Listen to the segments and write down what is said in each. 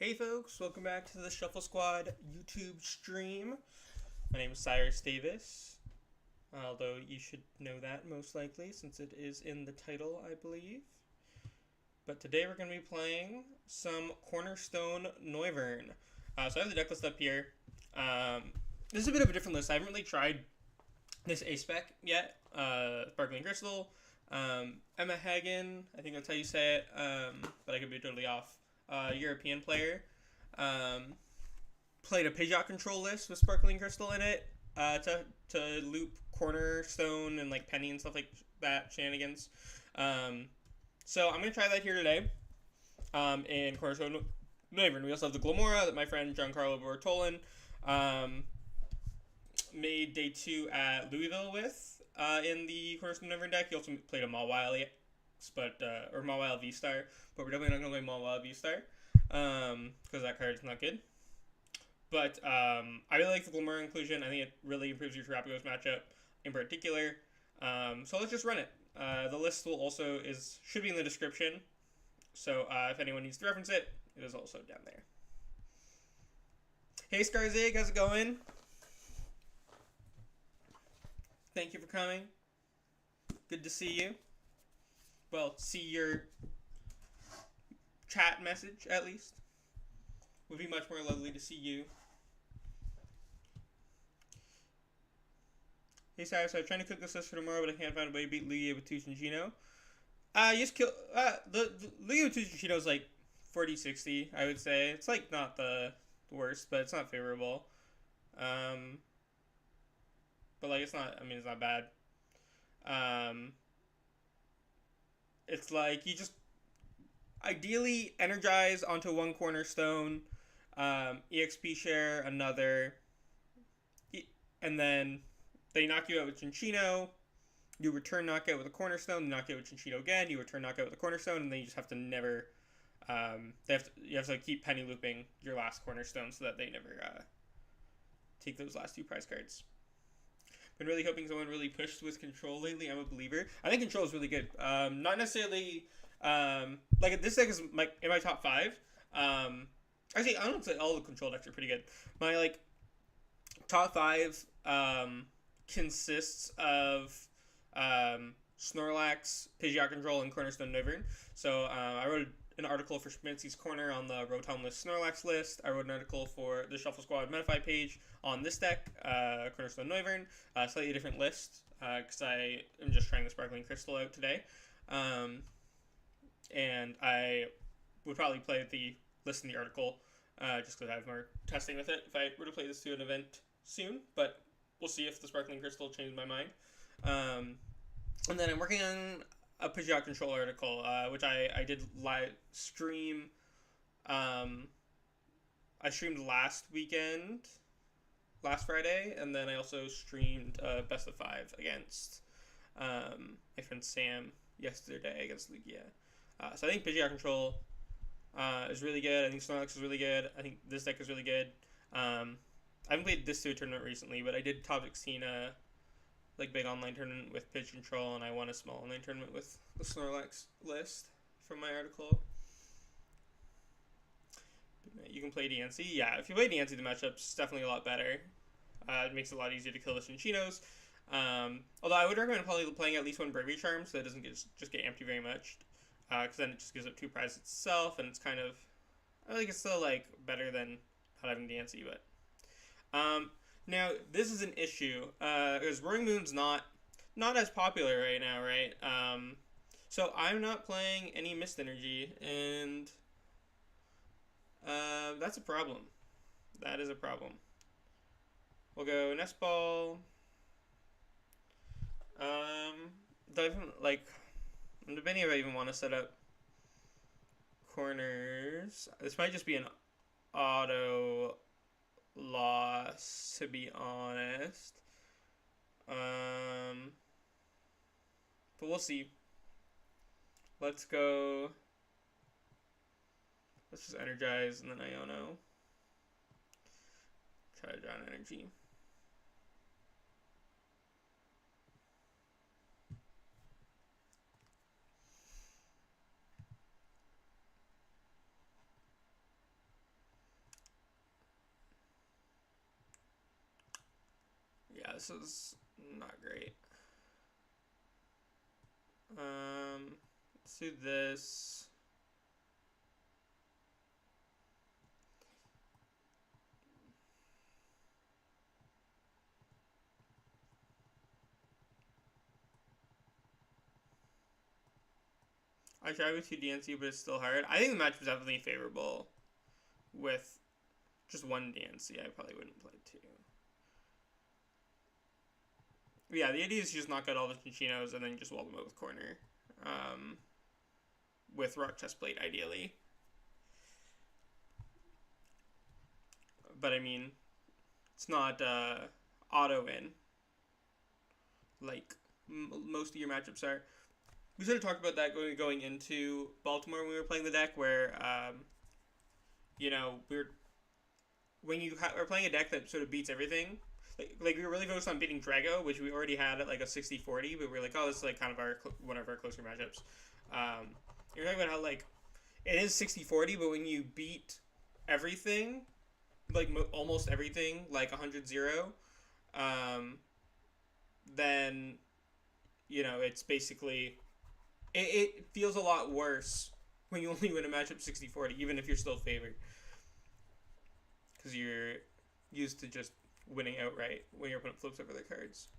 Hey folks, welcome back to the Shuffle Squad YouTube stream. My name is Cyrus Davis, although you should know that most likely since it is in the title, I believe. But today we're going to be playing some Cornerstone Noivern. So I have the deck list up here. This is a bit of a different list. I haven't really tried this A-Spec yet. Sparkling Crystal, Emma Hagen, I think that's how you say it, but I could be totally off. European player. Played a Pidgeot control list with Sparkling Crystal in it to loop Cornerstone and like Penny and stuff like that shenanigans. So I'm gonna try that here today. In Cornerstone Noivern, we also have the Glimmora that my friend Giancarlo Bortolin made day 2 at Louisville with in the Cornerstone Noivern deck. He also played a Mawile, or Mawile V-Star, but we're definitely not going to play Mawile V-Star, because that card is not good. But I really like the Glimmora inclusion. I think it really improves your Terrapagos matchup in particular. So let's just run it. The list should be in the description, so if anyone needs to reference it, it is also down there. Hey Skarzig, how's it going? Thank you for coming. Good to see you. Well, see your chat message, at least. Would be much more lovely to see you. Hey, Cyrus, I'm trying to cook this list for tomorrow, but I can't find a way to beat Lugia with Tuchinchino. You just kill... the Lugia with Tuchinchino is like 40-60, I would say. It's like not the worst, but it's not favorable. But like, it's not bad. It's like you just ideally energize onto one Cornerstone, EXP share another, and then they knock you out with Cinccino. You return knockout with a Cornerstone, you knock out with Cinccino again, you return knockout with a Cornerstone, and then you just have to never. You have to keep penny looping your last Cornerstone so that they never take those last 2 prize cards. Been really hoping someone really pushed with control lately. I'm a believer. I think control is really good. Not necessarily like this deck is in my top 5. Actually, I don't say all the control decks are pretty good. My like top 5 consists of Snorlax, Pidgeot Control, and Cornerstone Noivern. So I wrote an article for Schmitzy's Corner on the Rotom List Snorlax list. I wrote an article for the Shuffle Squad Metafy page on this deck, Cornerstone Noivern, slightly different list, because I am just trying the Sparkling Crystal out today. And I would probably play the list in the article, just because I have more testing with it if I were to play this to an event soon, but we'll see if the Sparkling Crystal changed my mind. And then I'm working on a Pidgeot Control article, which I did live stream. I streamed last Friday, and then I also streamed Best of 5 against my friend Sam yesterday against Lugia. So I think Pidgeot Control is really good. I think Snorlax is really good. I think this deck is really good. I haven't played this to a tournament recently, but I did top 16 like big online tournament with Pidge Control, and I won a small online tournament with the Snorlax list from my article. You can play DNC. Yeah, if you play DNC, the matchup's definitely a lot better. It makes it a lot easier to kill the Cinchinos. Although I would recommend probably playing at least one Bravery Charm so that it doesn't just get empty very much. Because then it just gives up 2 prizes itself, and it's kind of... I think it's still like better than not having DNC, but... Now, this is an issue, because Roaring Moon's not as popular right now, right? So I'm not playing any Mist Energy, and that's a problem. That is a problem. We'll go Nest Ball. I'm debating if I even want to set up corners. This might just be an auto loss, to be honest. But we'll see. Let's go. Let's just Energize and then Iono. Try to draw an energy. this is not great. Let's do this. I tried with 2 DNC, but it's still hard. I think the match was definitely favorable with just 1 DNC. I probably wouldn't play 2. Yeah, the idea is you just knock out all the Chinchinos and then just wall them out with corner. With Rock Chest Plate, ideally. But I mean, it's not auto win like most of your matchups are. We sort of talked about that going into Baltimore when we were playing the deck, where you know, when you are playing a deck that sort of beats everything. Like we were really focused on beating Drago, which we already had at like a 60-40, but we were like, oh, this is like kind of one of our closer matchups. You're talking about how like it is 60-40, but when you beat everything, like almost everything, like 100-0, then you know it's basically it feels a lot worse when you only win a matchup 60-40, even if you're still favored, because you're used to just winning outright when your opponent flips over their cards.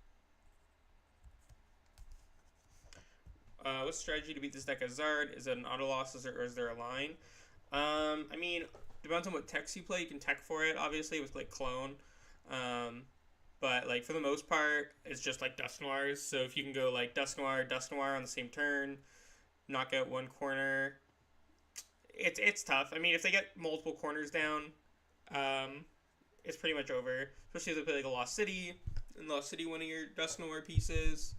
What's the strategy to beat this deck as Zard? Is it an auto loss or is there a line? I mean, depends on what techs you play. You can tech for it, obviously, with like Clone. But like for the most part, it's just like Dust Noirs. So if you can go like Dust Noir on the same turn, knock out 1 corner, it's tough. I mean, if they get multiple corners down, it's pretty much over. Especially if they play like a Lost City, and Lost City one of your Dust Noir pieces.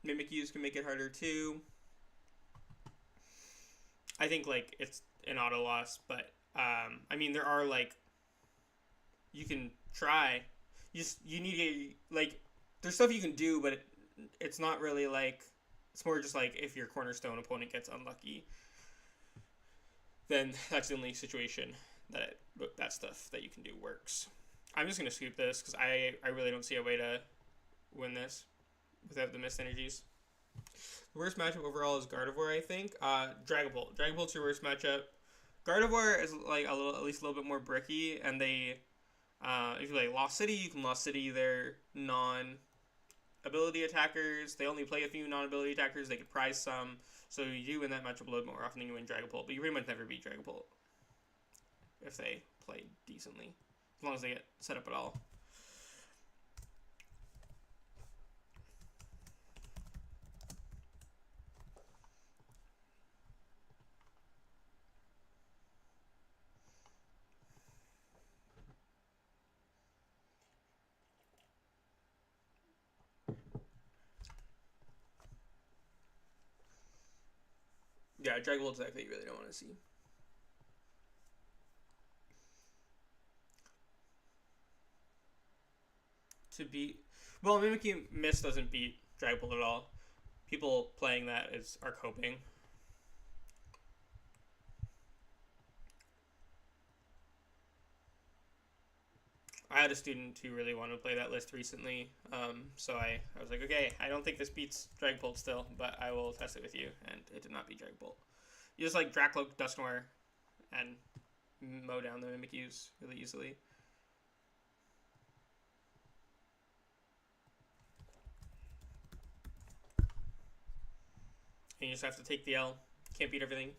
Mimikyus can make it harder too. I think like it's an auto loss, but I mean there are like you can try. You need a like there's stuff you can do, but it's not really like it's more just like if your Cornerstone opponent gets unlucky, then that's the only situation that stuff that you can do works. I'm just gonna scoop this because I really don't see a way to win this without the missed energies. The worst matchup overall is Gardevoir, I think. Dragapult. Dragapult's your worst matchup. Gardevoir is like at least a little bit more bricky, and they if you play Lost City, you can Lost City their non-ability attackers. They only play a few non-ability attackers. They could prize some, so you do win that matchup a little bit more often than you win Dragapult. But you pretty much never beat Dragapult if they play decently, as long as they get set up at all. Yeah, Dragapult's deck that you really don't want to see. To beat, well, Mimikyu Mist doesn't beat Dragapult at all. People playing that are coping. I had a student who really wanted to play that list recently, so I was like, okay, I don't think this beats Dragapult still, but I will test it with you, and it did not beat Dragapult. You just like Dracloak, Dusknoir, and mow down the Mimikyus really easily. And you just have to take the L. Can't beat everything.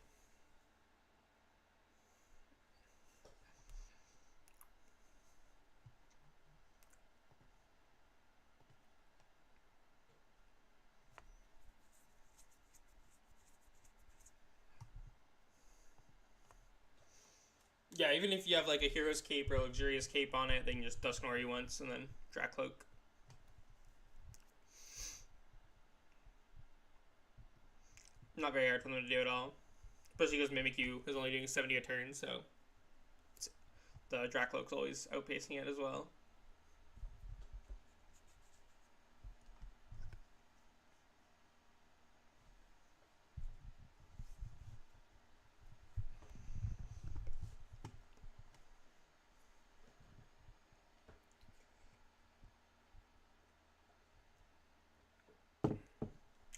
Yeah, even if you have like a Hero's Cape or a Luxurious Cape on it, they can just Dusknoir you once and then Dracloak. Not very hard for them to do at all. Especially because Mimikyu is only doing 70 a turn, so the Dracloak's always outpacing it as well.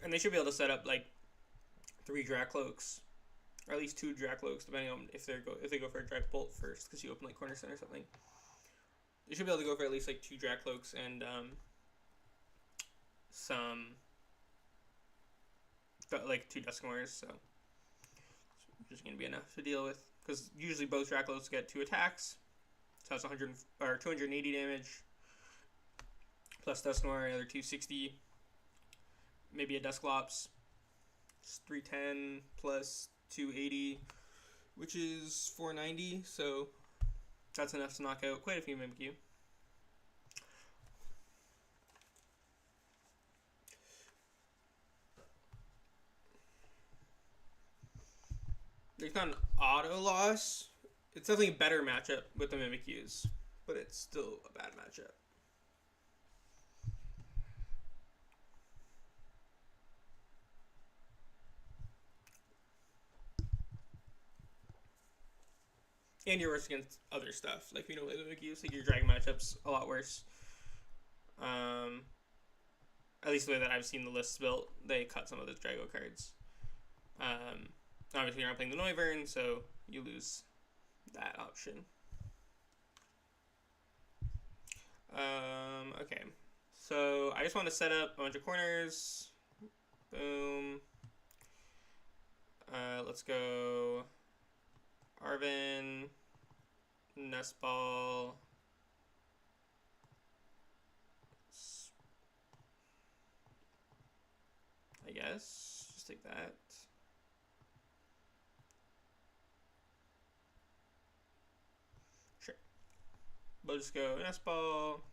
And they should be able to set up like 3 Dracloaks, or at least 2 Dracloaks, depending on if they go for a Drac Bolt first, because you open like Cornerstone or something. They should be able to go for at least like 2 Dracloaks and some like 2 Dusknoirs, so it's just gonna be enough to deal with. Because usually both Dracloaks get 2 attacks, so that's 100 or 280 damage. Plus Dusknoir, another 260. Maybe a Dusclops. It's 310 plus 280, which is 490. So that's enough to knock out quite a few Mimikyu. There's not an auto loss. It's definitely a better matchup with the Mimikyus, but it's still a bad matchup. And you're worse against other stuff. Like, you know, the Mimikyus, like your Dragon matchup's a lot worse. At least the way that I've seen the lists built, they cut some of those Drago cards. Obviously, you're not playing the Noivern, so you lose that option. Okay. So, I just want to set up a bunch of corners. Boom. Let's go Arven, Nest Ball, I guess. Just take that. Sure. We'll just go Nest Ball.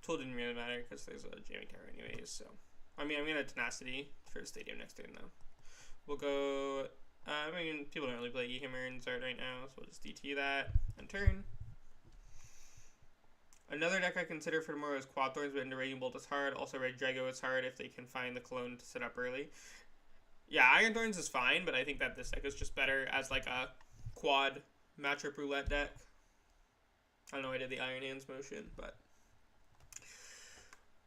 Tool didn't really matter because there's a jamming tower anyways, so. I mean, I'm going to Tenacity for Stadium next turn, though. We'll go. I mean, people don't really play E-Hammer and Zard right now, so we'll just DT that and turn. Another deck I consider for tomorrow is Quad Thorns, but into Raging Bolt is hard. Also, Red Drago is hard if they can find the clone to set up early. Yeah, Iron Thorns is fine, but I think that this deck is just better as like a quad matchup roulette deck. I don't know, I did the Iron Hands motion, but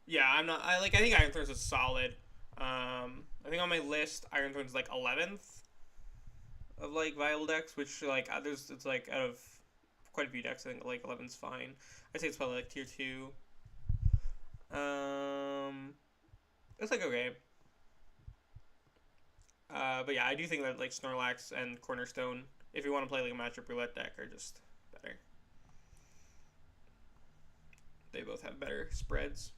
yeah, I think Iron Thorns is solid. I think on my list, Iron Thorns is like 11th of like viable decks, which like it's like out of quite a few decks, I think like 11's fine. I'd say it's probably like tier 2. It's like okay. But yeah, I do think that like Snorlax and Cornerstone, if you want to play like a matchup roulette deck, are just better. They both have better spreads.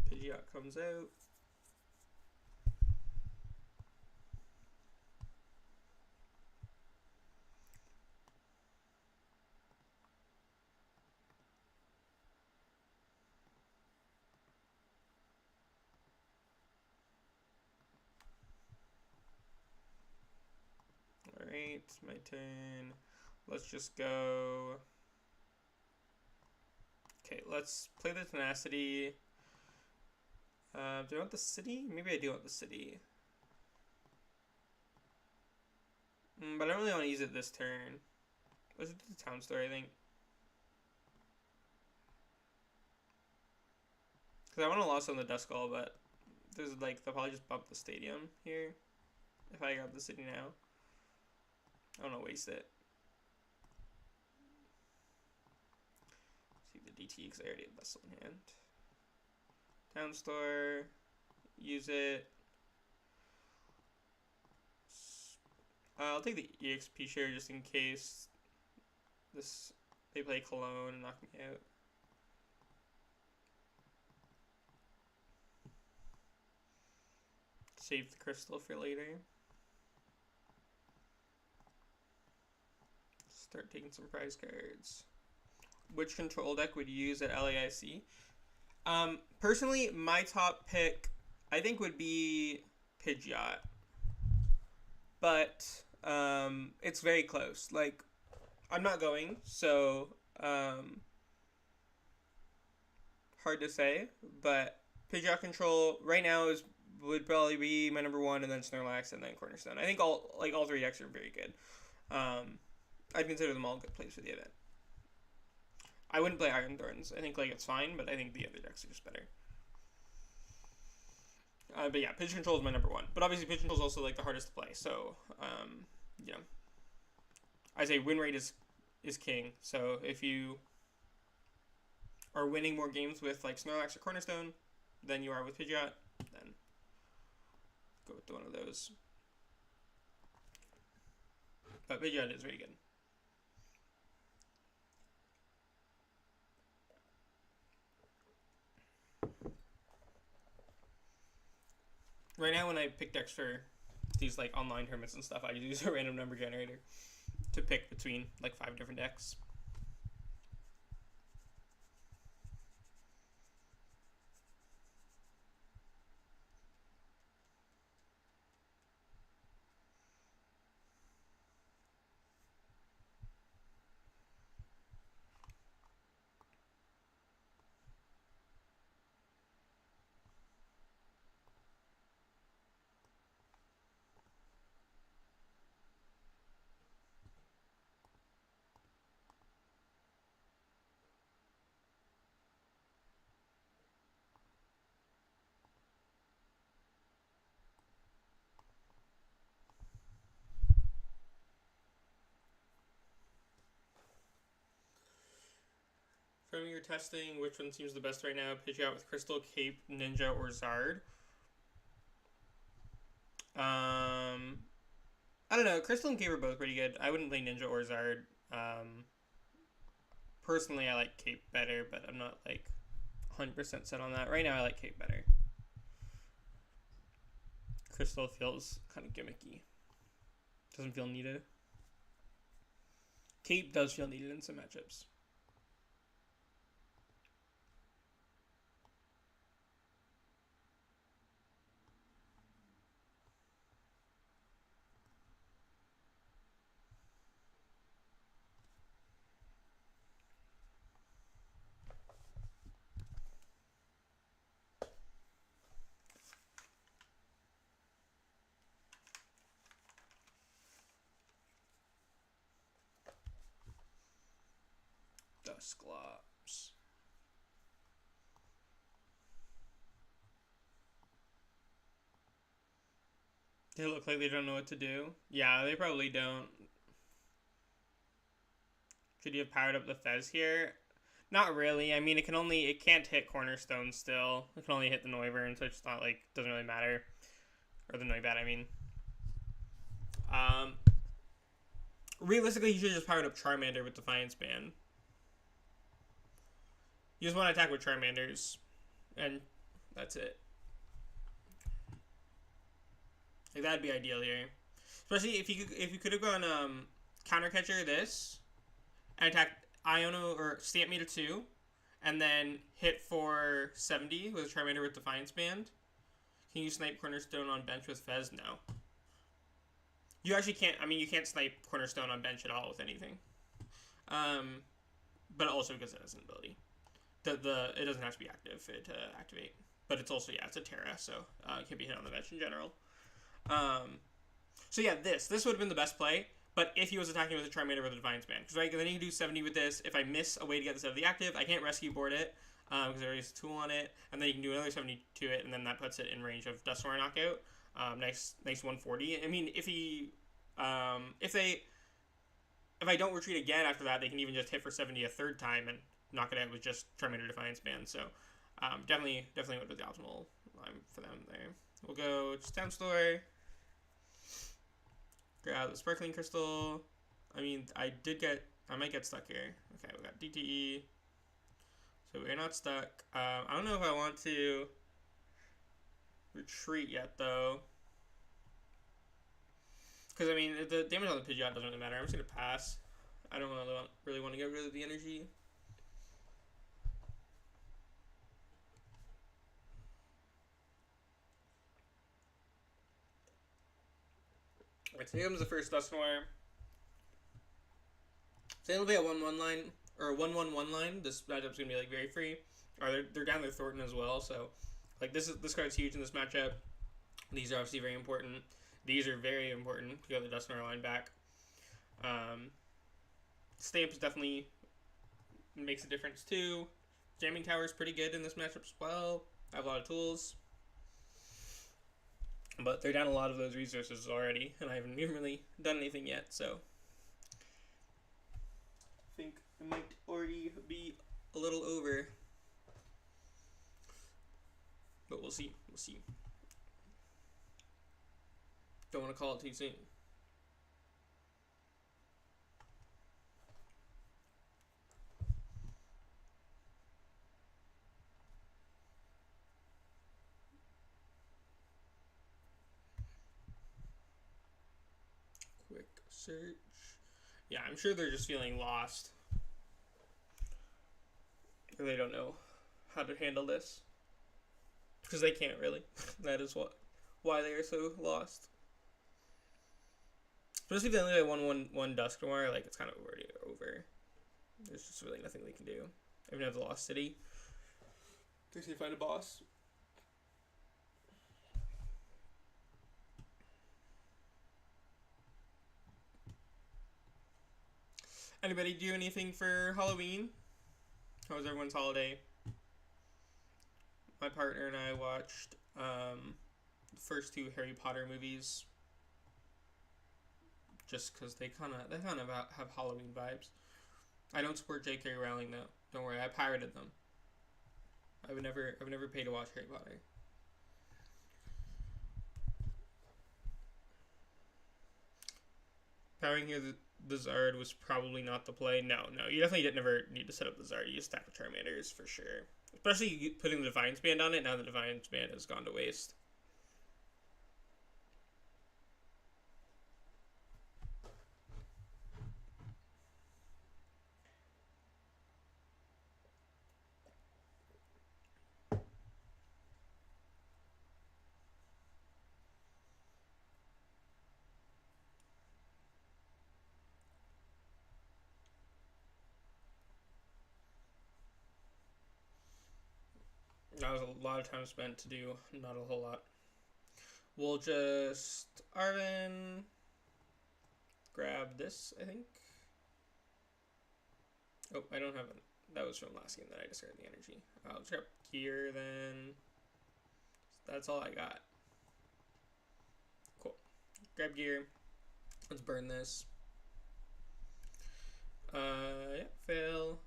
Pidgeot comes out. Alright, my turn. Let's just go. Okay, let's play the Tenacity. Do I want the city? Maybe I do want the city. But I don't really want to use it this turn. Let's do the Town Store, I think. Because I want to Lost on the Duskull, but there's like, they'll probably just bump the stadium here. If I grab the city now. I don't want to waste it. See the DT because I already have Vessel in hand. Town Store, use it. I'll take the EXP share just in case they play Cologne and knock me out. Save the crystal for later. Start taking some prize cards. Which control deck would you use at LAIC? Personally, my top pick, I think, would be Pidgeot. But, it's very close. Like, I'm not going, so, hard to say. But Pidgeot control right now would probably be my number 1, and then Snorlax, and then Cornerstone. I think all 3 decks are very good. I'd consider them all good plays for the event. I wouldn't play Iron Thorns. I think like it's fine, but I think the other decks are just better. But yeah, pitch control is my number one. But obviously, pitch control is also like the hardest to play. So, you know, I say win rate is king. So if you are winning more games with like Snorlax or Cornerstone than you are with Pidgeot, then go with one of those. But Pidgeot is very good. Right now, when I pick decks for these like online tournaments and stuff, I use a random number generator to pick between like 5 different decks. From your testing, which one seems the best right now? Pidgeot with Crystal, Cape, Ninja, or Zard? I don't know. Crystal and Cape are both pretty good. I wouldn't play Ninja or Zard. Personally, I like Cape better, but I'm not like 100% set on that. Right now, I like Cape better. Crystal feels kind of gimmicky. Doesn't feel needed. Cape does feel needed in some matchups. Dusclops. They look like they don't know what to do. Yeah, they probably don't. Could you have powered up the Fez here? Not really. I mean, it can't hit Cornerstone still. It can only hit the Noivern, so it's not like, doesn't really matter. Or the Noibat, I mean. Realistically, you should have just powered up Charmander with Defiance Band. You just want to attack with Charmanders, and that's it. Like, that'd be ideal here. Especially if you could have gone Counter Catcher this, and attack Iono or Stamp Meter 2, and then hit for 70 with a Charmander with Defiance Band. Can you snipe Cornerstone on bench with Fez? No. You actually can't. I mean, you can't snipe Cornerstone on bench at all with anything. But also because it has an ability. It doesn't have to be active for it to activate. But it's also, yeah, it's a Terra, so it can be hit on the bench in general. So yeah, this would have been the best play. But if he was attacking with a Charmander with a Defiance Band. Because right, then you can do 70 with this. If I miss a way to get this out of the active, I can't rescue board it. Because there is a tool on it. And then you can do another 70 to it. And then that puts it in range of Dusknoir knockout. Nice 140. I mean, if I don't retreat again after that, they can even just hit for 70 a third time and knock it out with just Charmander Defiance Band. So definitely would be the optimal line for them there. We'll go just Town Store. Grab the Sparkling Crystal. I mean, I might get stuck here. Okay, we got DTE. So we're not stuck. I don't know if I want to retreat yet, though. Because, I mean, the damage on the Pidgeot doesn't really matter. I'm just going to pass. I don't really want to get rid of the energy. Alright, so here comes the first Dusknoir. So it'll be a 1-1 line, or a 1-1-1 line. This matchup's going to be, like, very free. Or they're down their Thornton as well, so, like, this card's huge in this matchup. These are obviously very important. These are very important to get the Dusknoir line back. Stamps definitely makes a difference too. Jamming Tower is pretty good in this matchup as well. I have a lot of tools. But they're down a lot of those resources already, and I haven't even really done anything yet, so I think it might already be a little over. But we'll see. We'll see. Don't want to call it too soon. Quick search. Yeah, I'm sure they're just feeling lost. Or they don't know how to handle this. Because they can't really. That is why they are so lost. Especially if they only have one Dusknoir, like, it's kind of already over. There's just really nothing they can do. Even have the Lost City. They say find a boss. Anybody do anything for Halloween? How was everyone's holiday? My partner and I watched the first 2 Harry Potter movies. Just because they kind of have Halloween vibes. I don't support J.K. Rowling though. Don't worry, I pirated them. I would never pay to watch Harry Potter. Powering here the Zard was probably not the play. No, you definitely never need to set up the Zard. You just stack the Charmanders for sure. Especially putting the Defiance Band on it. Now the Defiance Band has gone to waste. That was a lot of time spent to do not a whole lot. We'll just Arven grab this, I think. Oh, I don't have it. That was from last game that I discarded the energy. I'll just grab gear then. That's all I got. Cool. Grab gear. Let's burn this. Yeah, fail.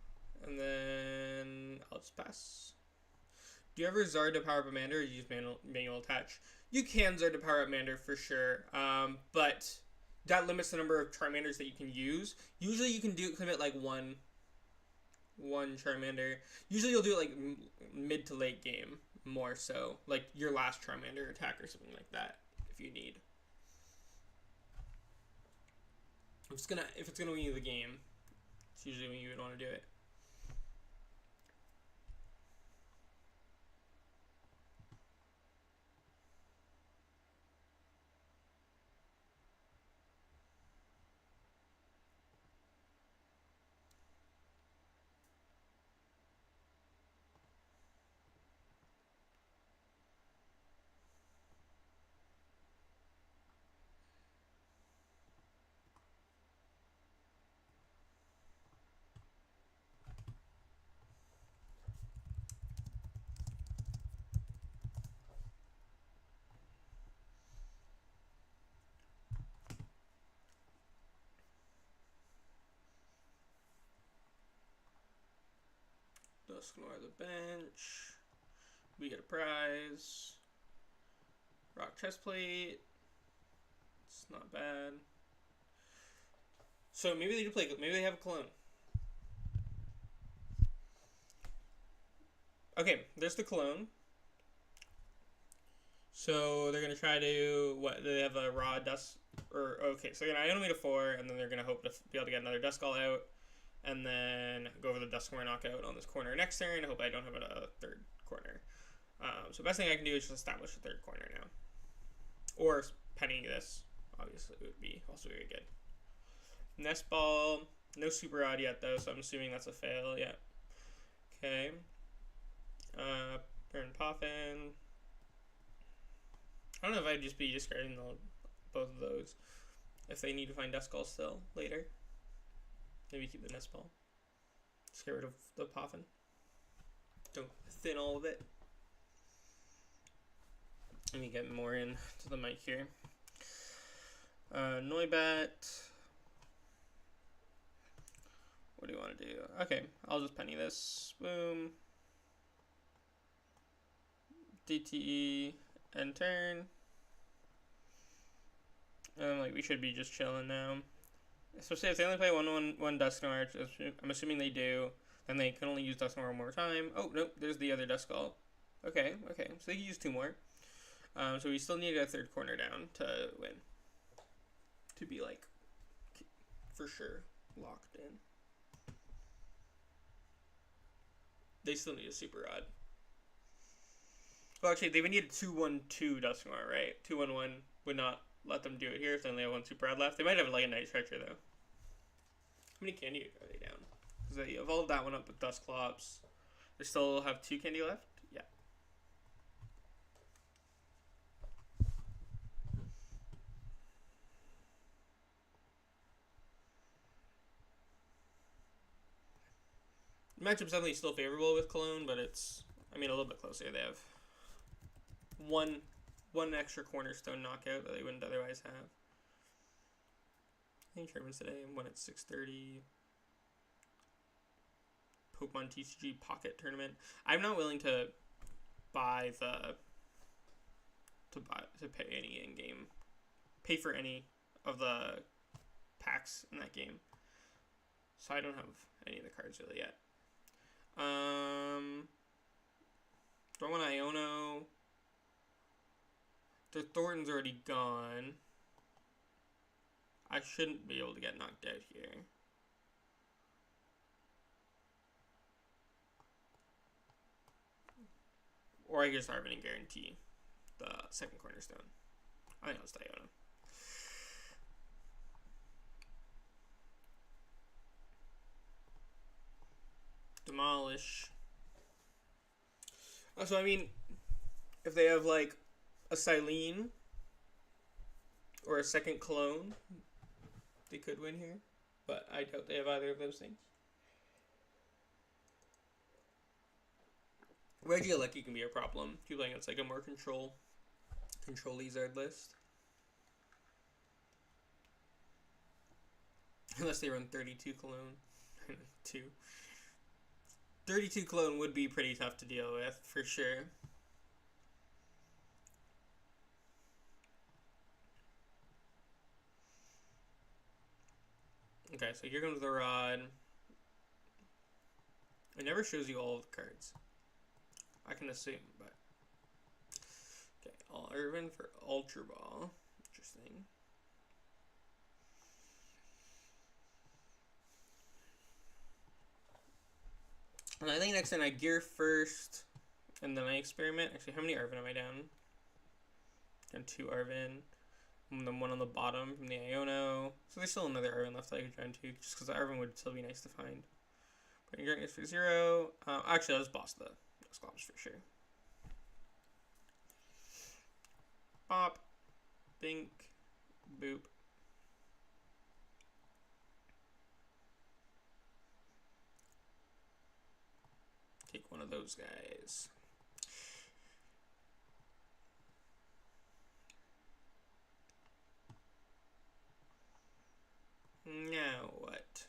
And then I'll just pass. Do you ever Zard to power up a Mander or use manual attach? You can Zard to power up Mander for sure, but that limits the number of Charmanders that you can use. Usually you can commit like one Charmander. Usually you'll do it like mid to late game more so, like your last Charmander attack or something like that if you need. If it's gonna win you the game, it's usually when you would want to do it. Dusknoir the bench. We get a prize. Rock chestplate. It's not bad. So maybe they do play. Maybe they have a clone. Okay, there's the clone. So they're gonna try to they have a raw dust okay. So they're gonna Iono to 4, and then they're gonna hope to be able to get another Duskull out. And then go over the Dusknoir knockout on this corner next turn. I hope I don't have a third corner. So best thing I can do is just establish a third corner now. Or penny this, obviously, would be also very good. Nest Ball. No super odd yet, though, so I'm assuming that's a fail. Yeah. Okay. Burn Poffin. I don't know if I'd just be discarding both of those. if they need to find Duskull still later. Maybe keep the Nest Ball. Just get rid of the Poffin. Don't thin all of it. Let me get more into the mic here. Noibat. What do you want to do? Okay, I'll just penny this. Boom. DTE end turn. Like we should be just chilling now. Especially if they only play one Dusknoir, I'm assuming they do. Then they can only use Dusknoir one more time. Oh nope, there's the other Duskull. Okay, so they can use 2 more. So we still need a 3rd corner down to win. To be like for sure locked in. They still need a Super Rod. Well, actually, they would need a 2-1-2 Dusknoir, right? 2-1-1 would not let them do it here if they only have 1 Super Rod left. They might have like a Night Stretcher, though. How many candy are they down? Because they evolved that one up with Dusclops. They still have 2 candy left? Yeah. The matchup's definitely still favorable with Cologne, but it's, I mean, a little bit closer. They have one extra Cornerstone knockout that they wouldn't otherwise have. I think tournaments today, one at 6:30. Pokemon TCG Pocket Tournament. I'm not willing to buy to pay any in-game, pay for any of the packs in that game. So I don't have any of the cards really yet. Do I want Iono? The Thornton's already gone. I shouldn't be able to get knocked out here. Or I can just Arven and guarantee the 2nd Cornerstone. I think it's Iono. Demolish. So I mean, if they have like a Silene or a 2nd Clone, they could win here. But I doubt they have either of those things. Regieleki can be a problem. If you're playing against like a more control Lizard list. Unless they run 32 Cologne. 2. 32 Cologne would be pretty tough to deal with, for sure. Okay, so here comes the Rod. It never shows you all of the cards. I can assume, but... Okay, Arven for Ultra Ball. Interesting. And I think next time I gear first, and then I experiment. Actually, how many Arven am I down? And 2 Arven. And then 1 on the bottom from the Iono. So there's still another Arven left that I could try into, just because the Arven would still be nice to find. Putting Gearing for 0. Actually, I'll just boss the Sclops for sure. Bop. Bink. Boop. Take one of those guys. Now what?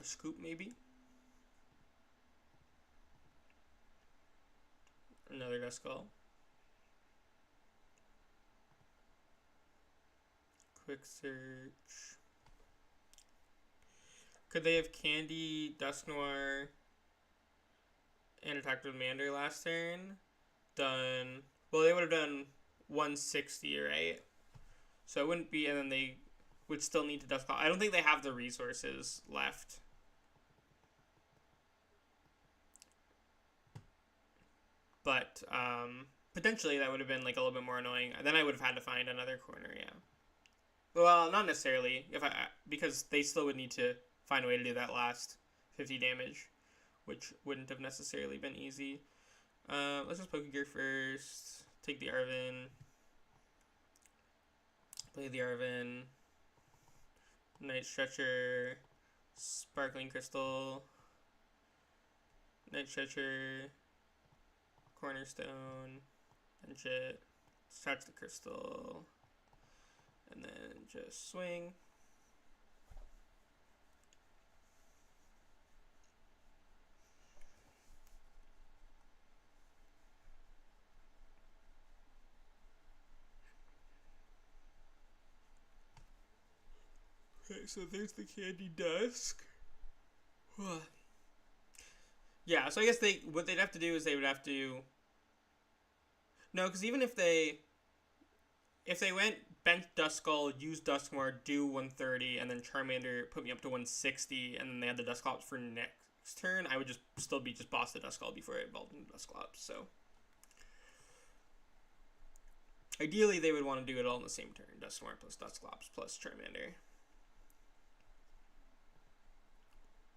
A scoop maybe? Another Duskull. Quick search. Could they have Candy, Dusknoir, and attacked with Mander last turn? Done. Well, they would have done 160, right? So it wouldn't be, and then they would still need to Duskull. I don't think they have the resources left. But potentially that would have been like a little bit more annoying. Then I would have had to find another corner, yeah. Well, not necessarily, because they still would need to find a way to do that last 50 damage, which wouldn't have necessarily been easy. Let's just Pokégear first. Take the Arven. Play the Arven. Night Stretcher. Sparkling Crystal. Night Stretcher. Cornerstone. Bench it. Scratch the crystal. And then just swing. Okay, so there's the candy dusk. Yeah, so I guess what they'd have to do is they would have to... No, because even if they went bench Duskull, use Duskmore, do 130, and then Charmander put me up to 160, and then they had the Dusclops for next turn, I would just still be just boss the Duskull before I evolved into Dusclops, so... Ideally, they would want to do it all in the same turn. Duskmore plus Dusclops plus Charmander.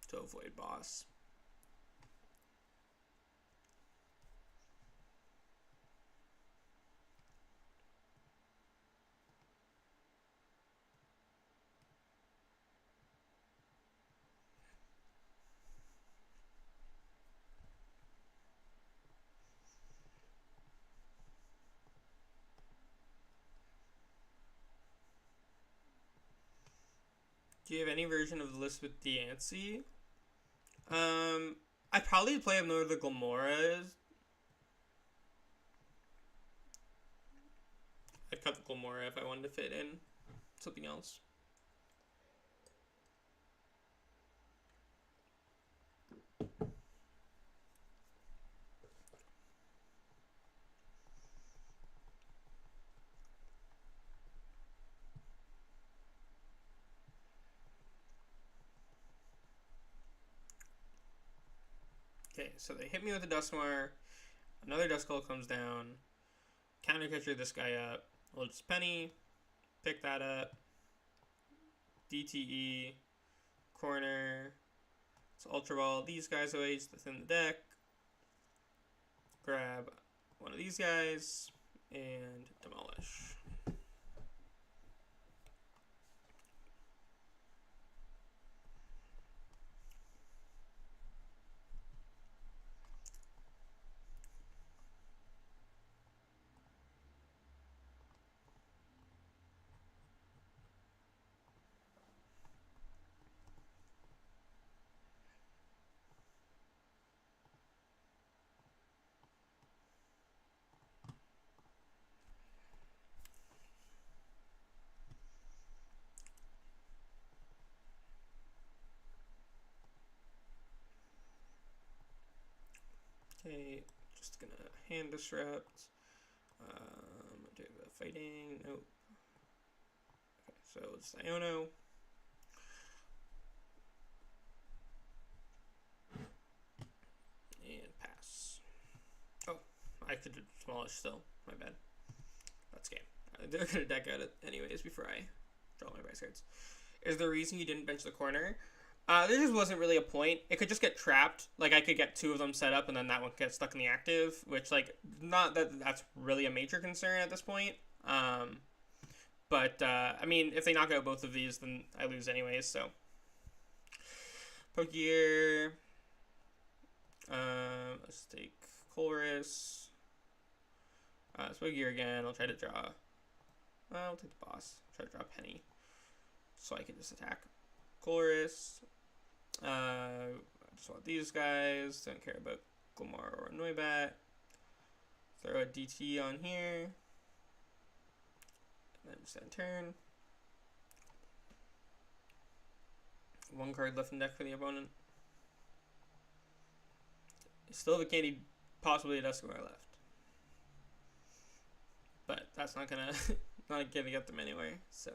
To avoid boss. Do you have any version of the list with Diancie? I'd probably play another of the Glimoras. I'd cut the Glimmora if I wanted to fit in something else. Okay, so they hit me with a Duskmore. Another Duskull comes down. Countercatcher this guy up. Well, it's Penny. Pick that up. DTE. Corner. It's Ultra Ball these guys away within the deck. Grab one of these guys. And demolish. Okay, just gonna hand disrupt. Do the fighting. Nope. Okay, so it's Iono. And pass. Oh, I could demolish still. My bad. That's game. They're gonna deck out it anyways before I draw my price cards. Is there a reason you didn't bench the corner? There just wasn't really a point. It could just get trapped. Like, I could get two of them set up, and then that one gets stuck in the active, which, like, not that that's really a major concern at this point. But I mean, if they knock out both of these, then I lose anyways, so. Pokégear. Let's take Colress. It's Pokégear again. I'll try to draw. I'll take the boss. Try to draw Penny. So I can just attack Colress. I just want these guys. Don't care about Glimmora or Noibat. Throw a DT on here. And then just end turn. One card left in deck for the opponent. Still have a candy, possibly a Duskmore left. But that's not gonna get them anywhere, so.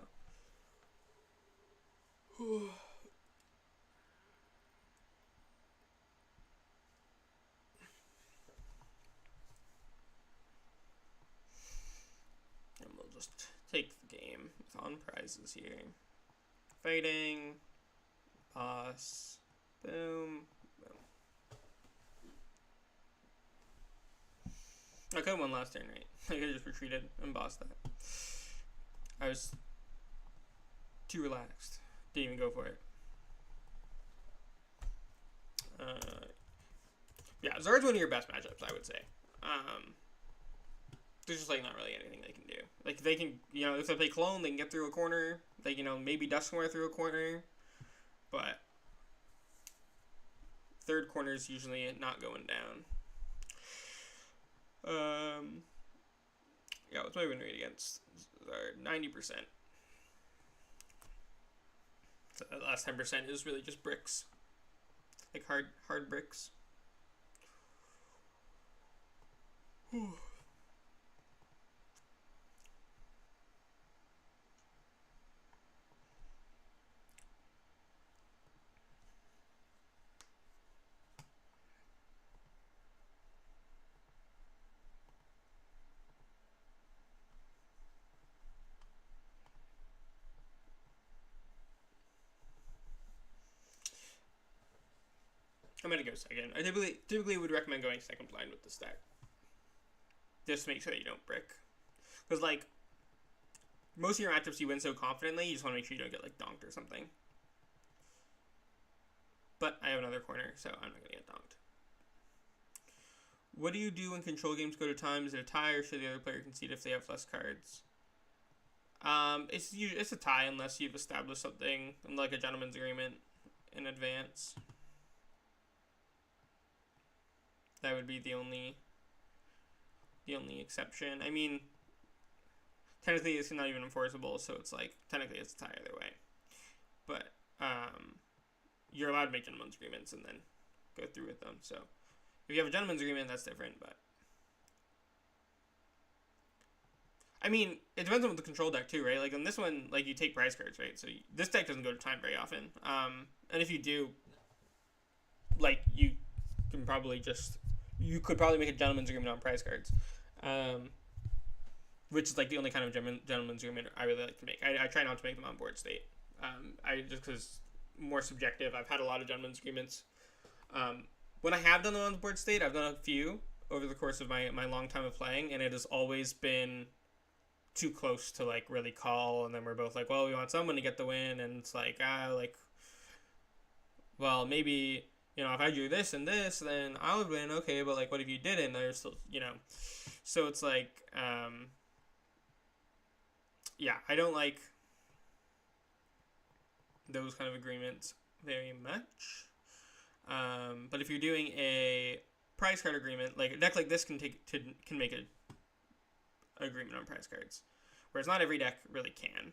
And we'll just take the game with on prizes here. Fighting. Boss. Boom. Boom. I could have won last turn, right? I could have just retreated and bossed that. I was Too relaxed. Didn't even go for it. Yeah, Zard's one of your best matchups, I would say. There's just, like, not really anything they can do. Like, they can, you know, if they play Clone, they can get through a corner. They, you know, maybe Dusknoir through a corner. But third corner is usually not going down. Yeah, what's my win rate against Zard? 90%. So the last 10% is really just bricks. Like, hard bricks. Whew. I'm gonna go second. I typically would recommend going second blind with this deck. Just to make sure that you don't brick. Because, like, most of your matchups you win so confidently, you just want to make sure you don't get, like, donked or something. But I have another corner, so I'm not going to get donked. What do you do when control games go to time? Is it a tie, or should the other player concede if they have less cards? It's a tie unless you've established something, like a gentleman's agreement in advance. That would be the only exception. I mean, technically it's not even enforceable, so it's like, technically it's a tie either way. But, you're allowed to make gentleman's agreements and then go through with them. So, if you have a gentleman's agreement, that's different, but... I mean, it depends on the control deck too, right? Like, on this one, like, you take prize cards, right? So, this deck doesn't go to time very often. And if you do, like, you can probably just... You could probably make a gentleman's agreement on prize cards, which is like the only kind of gentleman's agreement I really like to make. I try not to make them on board state. I just because more subjective. I've had a lot of gentleman's agreements. When I have done them on board state, I've done a few over the course of my long time of playing, and it has always been too close to like really call. And then we're both like, well, we want someone to get the win, and it's like well, maybe. You know, if I do this and this, then I would win. Okay, but, like, what if you didn't? There's still, you know. So it's like, yeah, I don't like those kind of agreements very much. But if you're doing a prize card agreement, like, a deck like this can make an agreement on prize cards. Whereas not every deck really can.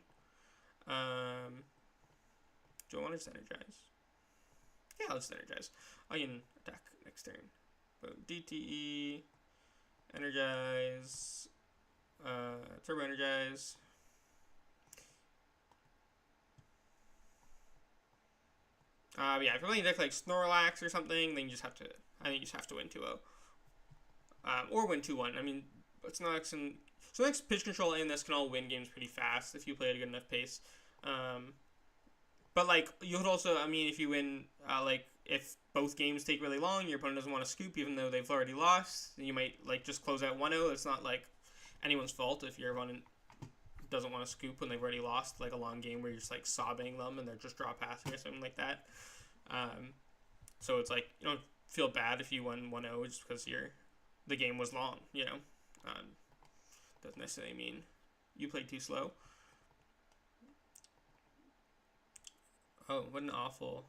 Do I want to just energize? Yeah, I'll just energize. I can attack next turn. Boom. DTE, energize, turbo energize. Yeah, if you're playing a deck like Snorlax or something, then you just have to. I think you just have to win 2-0, or win 2-1. I mean, Snorlax and pitch control and this can all win games pretty fast if you play at a good enough pace. But, like, you could also, I mean, if you win, like, if both games take really long, your opponent doesn't want to scoop even though they've already lost, then you might, like, just close out 1-0. It's not, like, anyone's fault if your opponent doesn't want to scoop when they've already lost, like, a long game where you're just, like, sobbing them and they're just draw passing or something like that. So it's, like, you don't feel bad if you won 1-0 just because the game was long, you know? Doesn't necessarily mean you played too slow. Oh, what an awful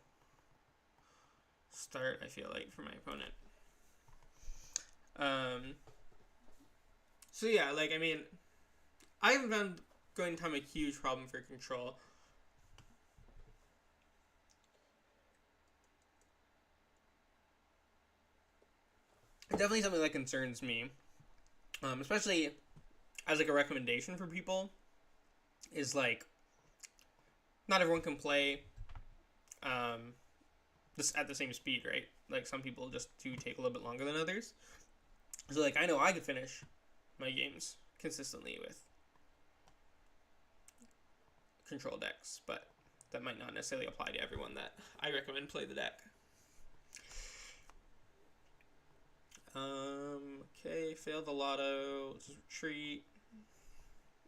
start, I feel like, for my opponent. So yeah, like, I mean, I haven't found going to time a huge problem for control. Definitely something that concerns me, especially as, like, a recommendation for people, is, like, not everyone can play this at the same speed, right? Like, some people just do take a little bit longer than others. So, like, I know I could finish my games consistently with control decks, but that might not necessarily apply to everyone that I recommend play the deck. Okay, failed the lotto. Let's just retreat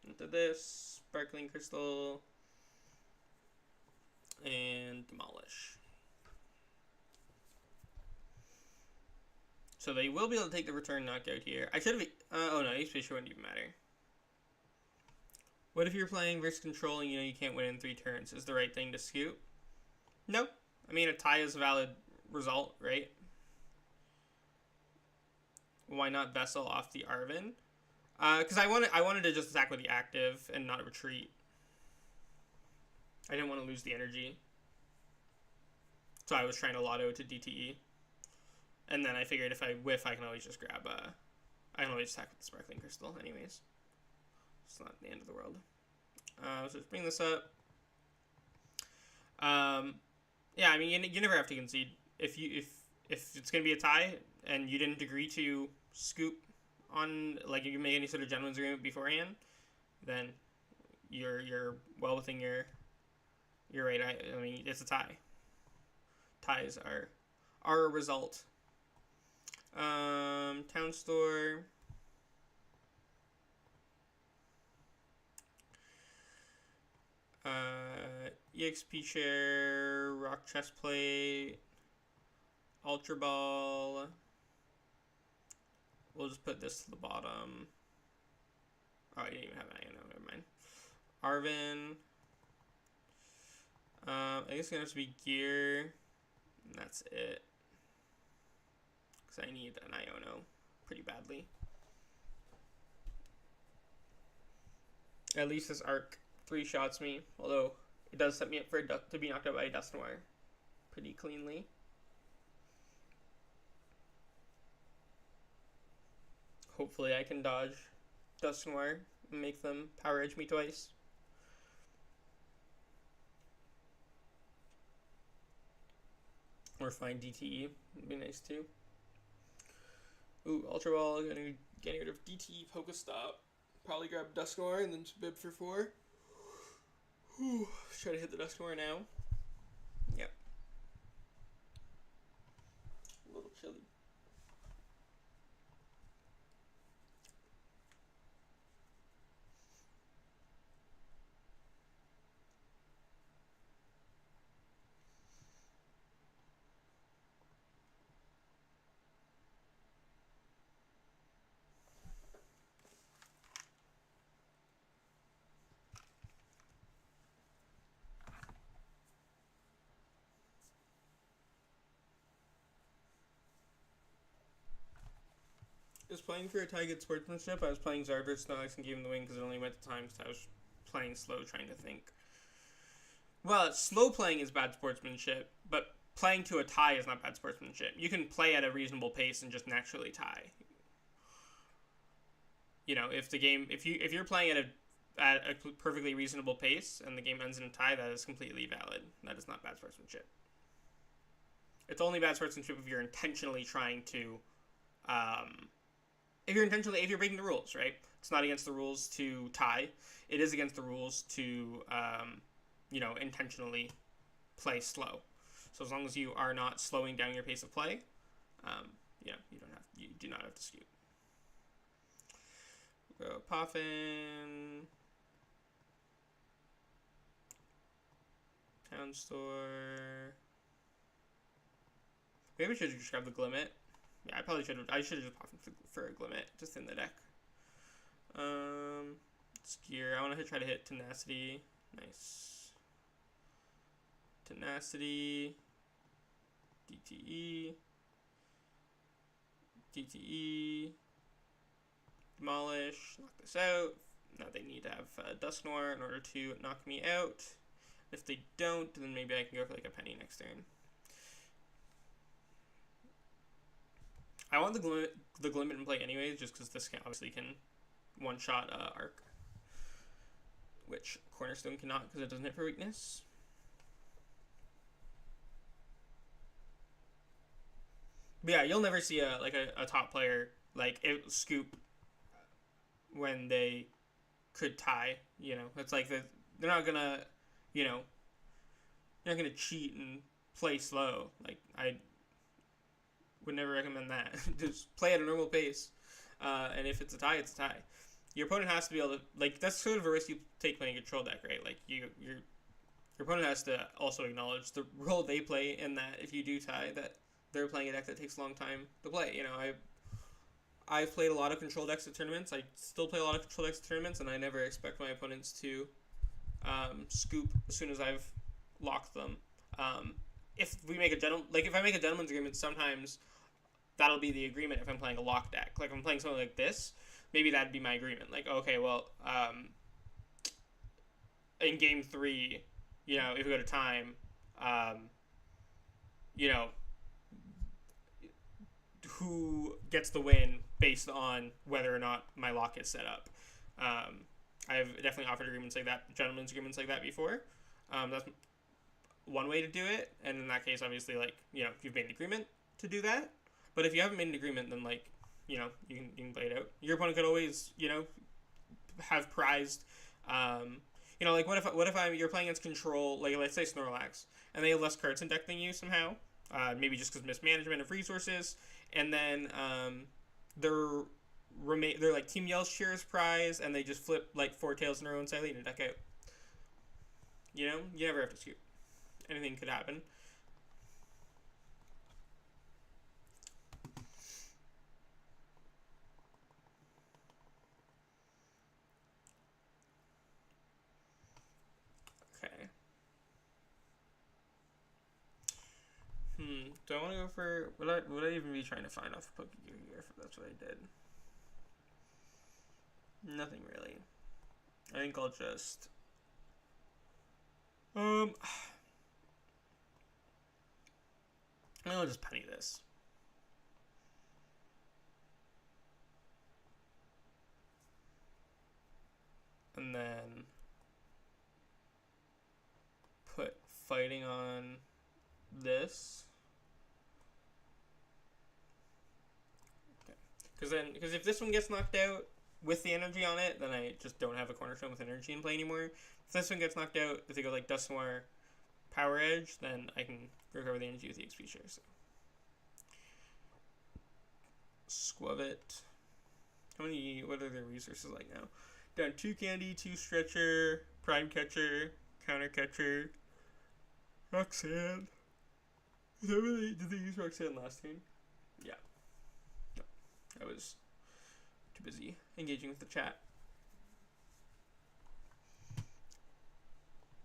into this. Sparkling Crystal. And demolish. So they will be able to take the return knockout here. I should have... oh no, HP sure wouldn't even matter. What if you're playing versus controlling, you know you can't win in 3 turns? Is the right thing to scoot? No. I mean, a tie is a valid result, right? Why not Vessel off the Arven? Because I wanted to just attack with the active and not retreat. I didn't want to lose the energy. So I was trying to Lotto to DTE. And then I figured if I whiff, I can always just grab I can always attack with the Sparkling Crystal anyways. It's not the end of the world. So let's bring this up. Yeah, I mean, you never have to concede. If it's going to be a tie and you didn't agree to scoop on, like, you can make any sort of gentleman's agreement beforehand, then you're well within your right. I mean, it's a tie. Ties are a result. Town Store. EXP Share, Rock Chest Plate, Ultra Ball. We'll just put this to the bottom. Oh, I didn't even have an Iono, never mind. Arven. I guess it's gonna have to be gear. And that's it. Because I need an Iono pretty badly. At least this arc 3-shots me, although it does set me up for to be knocked out by a Dust Noir pretty cleanly. Hopefully I can dodge Dust Noir and make them power edge me twice. Or find DTE, would be nice too. Ooh, Ultra Ball, getting rid of DTE, Pokestop. Probably grab Dust Noir and then Bib for 4. Whew, let's try to hit the Dust Noir now. Yep. A little chilly. I was playing for a tie good sportsmanship. I was playing Zarvers, Snorlax, and gave him the win because it only went to time because I was playing slow, trying to think. Well, slow playing is bad sportsmanship, but playing to a tie is not bad sportsmanship. You can play at a reasonable pace and just naturally tie. You know, if you're playing at a perfectly reasonable pace and the game ends in a tie, that is completely valid. That is not bad sportsmanship. It's only bad sportsmanship if you're intentionally trying to. If you're breaking the rules, right? It's not against the rules to tie. It is against the rules to, intentionally play slow. So as long as you are not slowing down your pace of play, you do not have to scoot. Go Poffin. Town Store. Maybe we should just grab the Glimmet. Yeah, I should have just popped for a Glimmet, just in the deck. It's gear. I want to try to hit Tenacity. Nice. Tenacity. DTE. Demolish. Knock this out. Now they need to have Dust Noir in order to knock me out. If they don't, then maybe I can go for like a Penny next turn. I want the Glimmet in play anyways, just because this obviously can one-shot Arc, which Cornerstone cannot because it doesn't hit for weakness. But yeah, you'll never see a top player scoop when they could tie. You know, it's like they're not gonna, they're not gonna cheat and play slow. Like I would never recommend that. Just play at a normal pace, and if it's a tie, it's a tie. Your opponent has to be able to, that's sort of a risk you take playing a control deck, right? Like you're your opponent has to also acknowledge the role they play in that if you do tie, that they're playing a deck that takes a long time to play. You know, I've played a lot of control decks at tournaments. I still play a lot of control decks at tournaments, and I never expect my opponents to scoop as soon as I've locked them. If we make a if I make a gentleman's agreement, sometimes that'll be the agreement if I'm playing a lock deck. Like, if I'm playing something like this, maybe that'd be my agreement. Like, okay, well, in game 3, you know, if we go to time, you know, who gets the win based on whether or not my lock is set up. I've definitely offered agreements like that, gentlemen's agreements like that before. That's one way to do it, and in that case, obviously, like, you know, you've made an agreement to do that. But if you haven't made an agreement, then, like, you know, you can play it out. Your opponent could always, you know, have prized, you know, like, what if you're playing against control, like, let's say Snorlax, and they have less cards in deck than you somehow, maybe just because mismanagement of resources, and then they're like Team Yell's Cheers prize, and they just flip like 4 tails in a row and Silene and deck out. You know, you never have to scoop. Anything could happen. Okay. Do I want to go for... Would I even be trying to find off Pokégear here if that's what I did? Nothing really. I think I'll just... I'll just penny this. And then put fighting on this. Okay. Because if this one gets knocked out with the energy on it, then I just don't have a Cornerstone with energy in play anymore. If this one gets knocked out, if they go like Dusknoir Power Edge, then I can recover the energy with the XP share. So. Squub it. What are their resources like now? Down 2 Candy, 2 Stretcher, Prime Catcher, Counter Catcher, Roxanne. Did they use Roxanne last turn? Yeah. No. I was too busy engaging with the chat.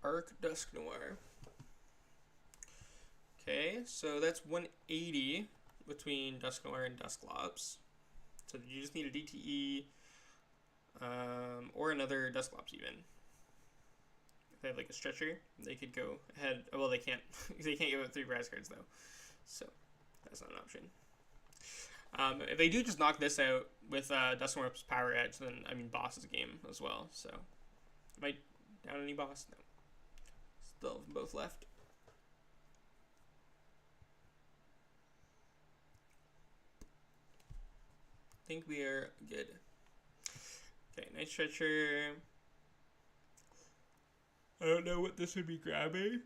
Arc Dusknoir. Okay, so that's 180 between Dusknoir and Dusclops. So you just need a DTE or another Dusclops even. If they have like a Stretcher, they could go ahead. Well, they can't. They can't give up 3 prize cards though, so that's not an option. If they do just knock this out with Dusknoir's Power Edge, then I mean boss is a game as well. So am I down any boss? No. Still have both left. I think we are good. Okay, Night Stretcher. I don't know what this would be grabbing.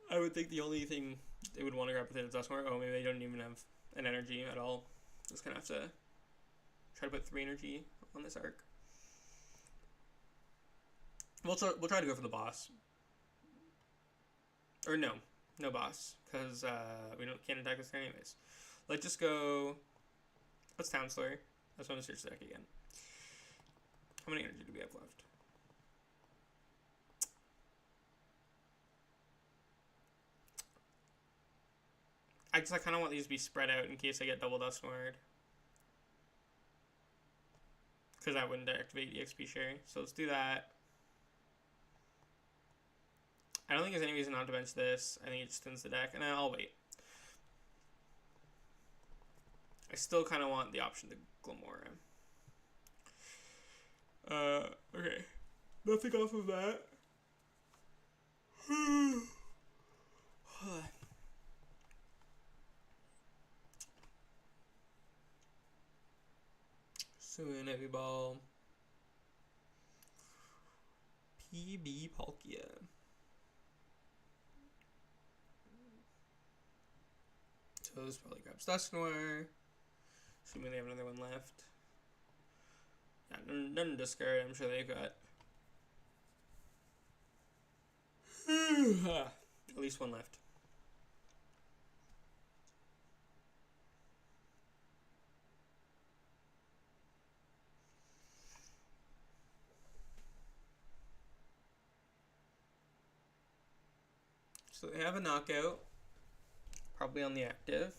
I would think the only thing they would want to grab with it is Dusknoir. Oh, maybe they don't even have an energy at all. Just gonna have to try to put 3 energy on this arc. We'll try to go for the boss. Or no boss, because we can't attack this turn anyways. Let's just go. What's Town Store? I just want to search the deck again. How many energy do we have left? I kind of want these to be spread out in case I get double Dusknoir. Because that wouldn't activate EXP sharing. So let's do that. I don't think there's any reason not to bench this. I think it just thins the deck, and I'll wait. I still kind of want the option to Glimmora. Okay. Nothing off of that. Soon, Heavy Ball. PB Palkia. So this probably grabs Dusknoir. Assuming they have another one left. Yeah, none to discard. I'm sure they've got At least one left. So they have a knockout, probably on the active.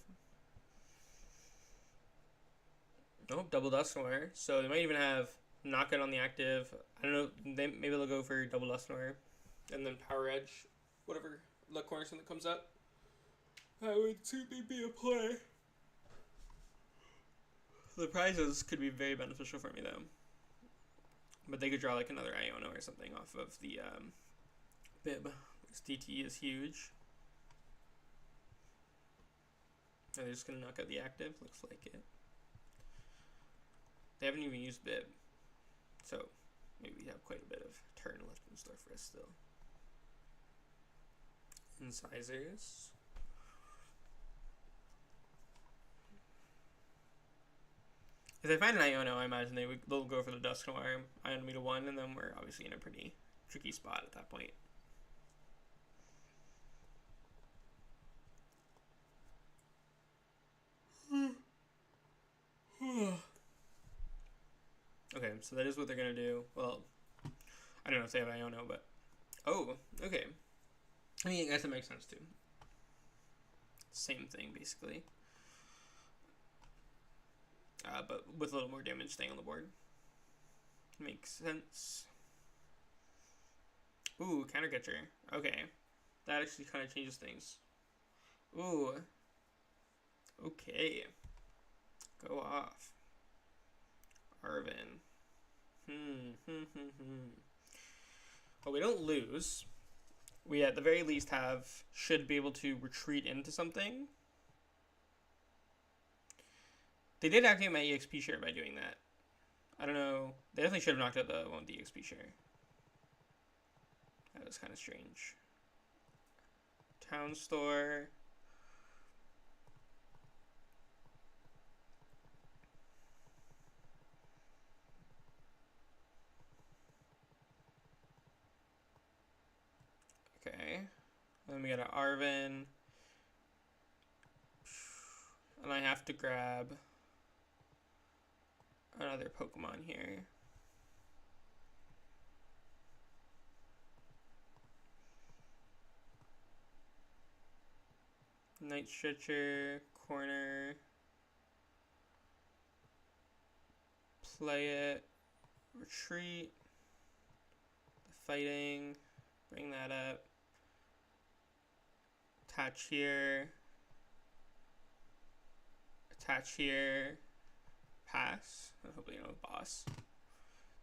Nope, double Dusknoir. So they might even have knockout on the active. I don't know. Maybe they'll go for double Dusknoir, and then Power Edge, whatever the Cornerstone that comes up. That would certainly be a play. The prizes could be very beneficial for me though. But they could draw like another Iono or something off of the bib. This DT is huge. Are they just gonna knock out the active? Looks like it. They haven't even used bib. So maybe we have quite a bit of turn left in store for us still. Incisors. If they find an Iono, I imagine they'll go for the Dusknoir, Iono me to 1, and then we're obviously in a pretty tricky spot at that point. Okay, so that is what they're gonna do. Well, I don't know if they have Iono, but oh, okay. I mean, I guess that makes sense too. Same thing basically, but with a little more damage staying on the board. Makes sense. Ooh, counter catcher. Okay, that actually kind of changes things. Ooh. Okay. Go off. Arven. Well, we don't lose. We at the very least should be able to retreat into something. They did activate my EXP share by doing that. I don't know. They definitely should have knocked out the one with the EXP share. That was kind of strange. Town Store. Okay. Then we got an Arven. And I have to grab another Pokemon here. Night Stretcher, corner. Play it. Retreat. The fighting. Bring that up. Attach here. Attach here. Pass. Hopefully, boss.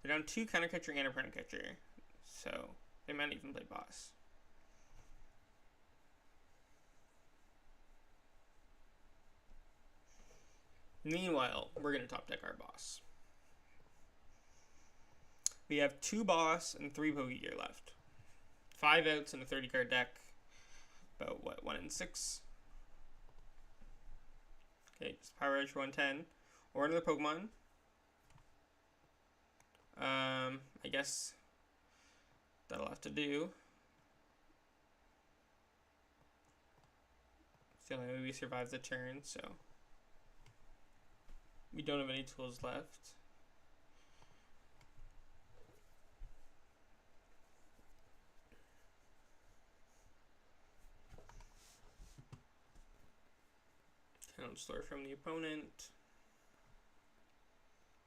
They're down 2 counter catcher and a front catcher. So, they might even play boss. Meanwhile, we're going to top deck our boss. We have 2 boss and 3 Pokégear left. 5 outs in a 30 card deck. About what, 1 in 6? Okay, just Power Edge for 110. Or another Pokemon. I guess that'll have to do. It's the only way we survive the turn, so we don't have any tools left. Town Store from the opponent.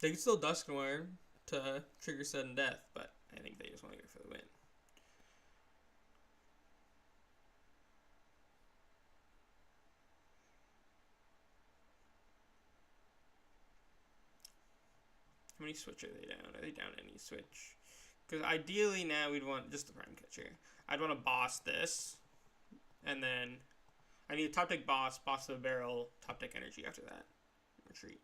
They can still Dusknoir to trigger sudden death, but I think they just want to go for the win. How many switch are they down? Are they down any switch? Because ideally now we'd want just the prime catcher. I'd want to boss this, and then I need a top deck boss to the barrel, top deck energy after that. Retreat.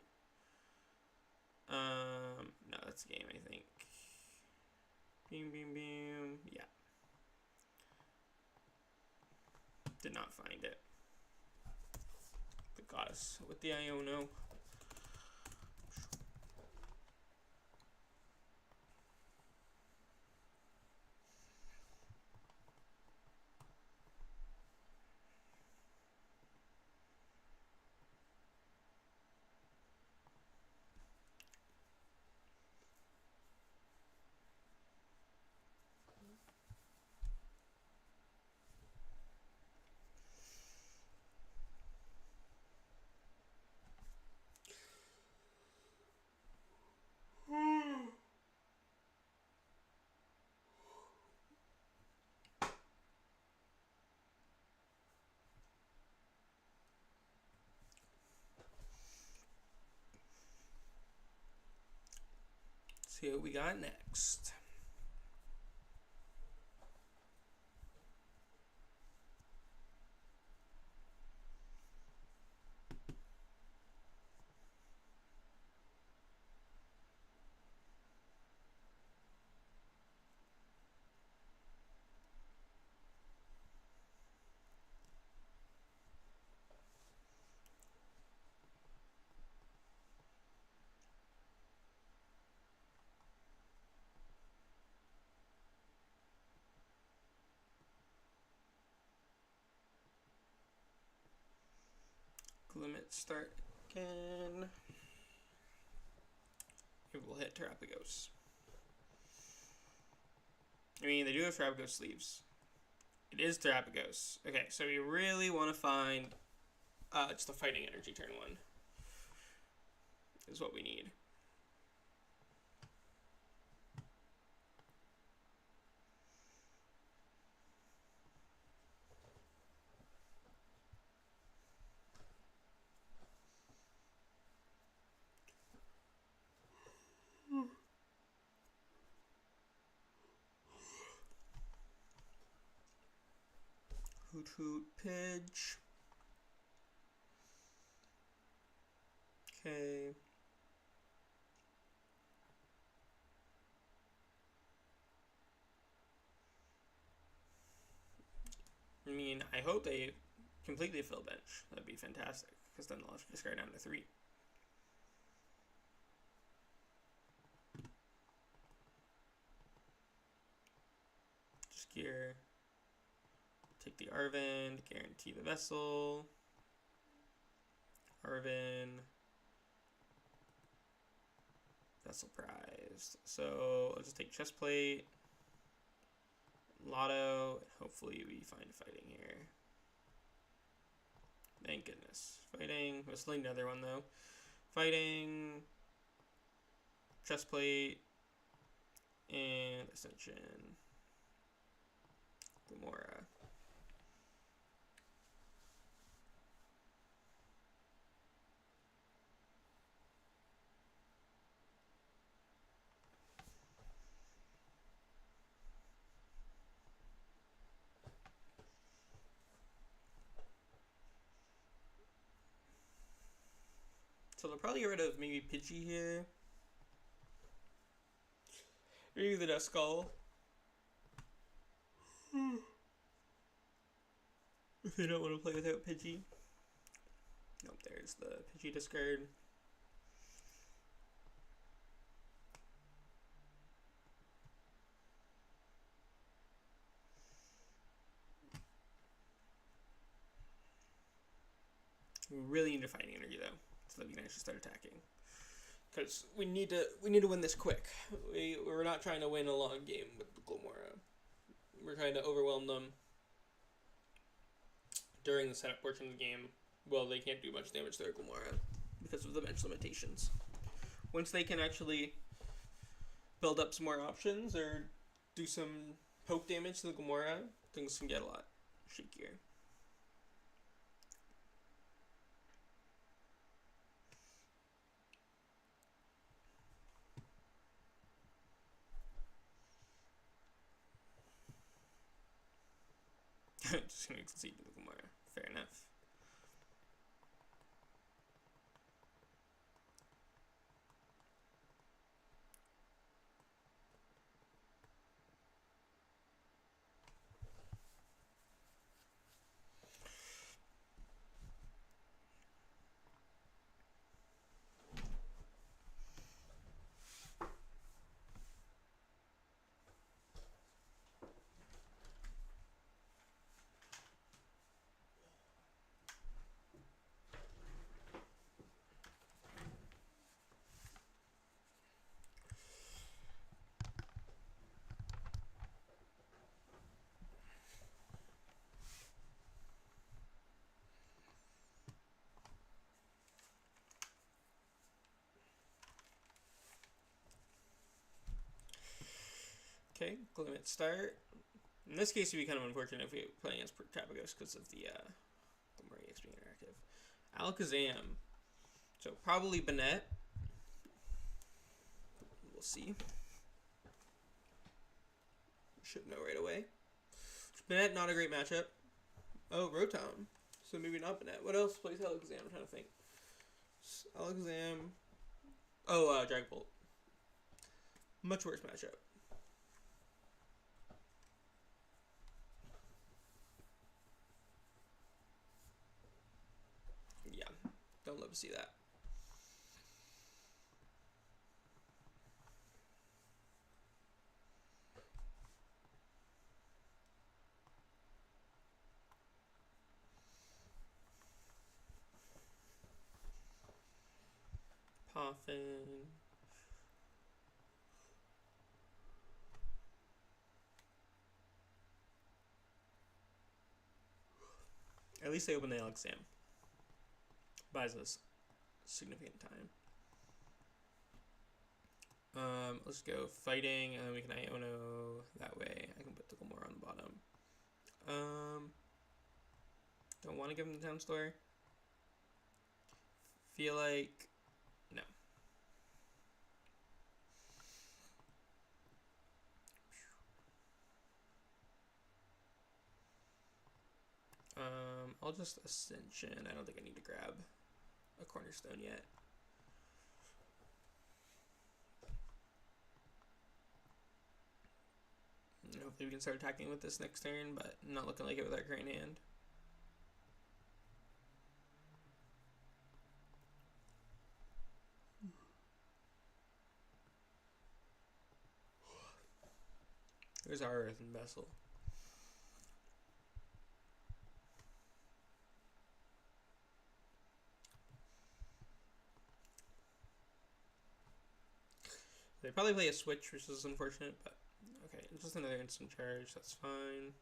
No, that's the game, I think. Beam, beam, beam. Yeah. Did not find it. But got us with the Iono. See what we got next. Glimmet start again. Maybe we'll hit Terrapagos. I mean, they do have Terrapagos sleeves. It is Terrapagos. Okay, so we really want to find just a fighting energy turn 1. Is what we need. Hoot Hoot Pidge. Okay. I mean, I hope they completely fill bench. That'd be fantastic, because then they'll discard down to 3. Just gear. Take the Arven, guarantee the Vessel. Arven. Vessel prized. So I'll just take chest plate. Lotto. Hopefully we find fighting here. Thank goodness. Fighting. Mostly another one though. Fighting. Chest plate. And Ascension. Glimmora. So they'll probably get rid of maybe Pidgey here. Maybe the Duskull. If they don't want to play without Pidgey. Nope, there's the Pidgey discard. We really need to find energy though, so that we can actually start attacking. Because we need to win this quick. We're not trying to win a long game with the Glimmora. We're trying to overwhelm them during the setup portion of the game. Well, they can't do much damage to their Glimmora because of the bench limitations. Once they can actually build up some more options or do some poke damage to the Glimmora, things can get a lot shakier. Just gonna concede to the Glimmora. Fair enough. Okay, Glimmet start. In this case, it would be kind of unfortunate if we were playing against Terrapagos because of the Glimmora EX being interactive. Alakazam. So probably Banette. We'll see. Should know right away. Bennett, not a great matchup. Oh, Rotom. So maybe not Bennett. What else plays Alakazam? I'm trying to think. Alakazam. Oh, Dragapult. Much worse matchup. Yeah, don't love to see that. Poffin. At least they open the Alakazam. Buys us significant time. Let's go fighting, and then we can Iono that way. I can put the Glimmora on the bottom. Don't want to give him the Town Store. Feel like no. I'll just Ascension. I don't think I need to grab a Cornerstone yet. Hopefully we can start attacking with this next turn, but not looking like it with our current hand. There's our Earthen Vessel. They probably play a switch, which is unfortunate, but okay. Just another instant charge, that's fine.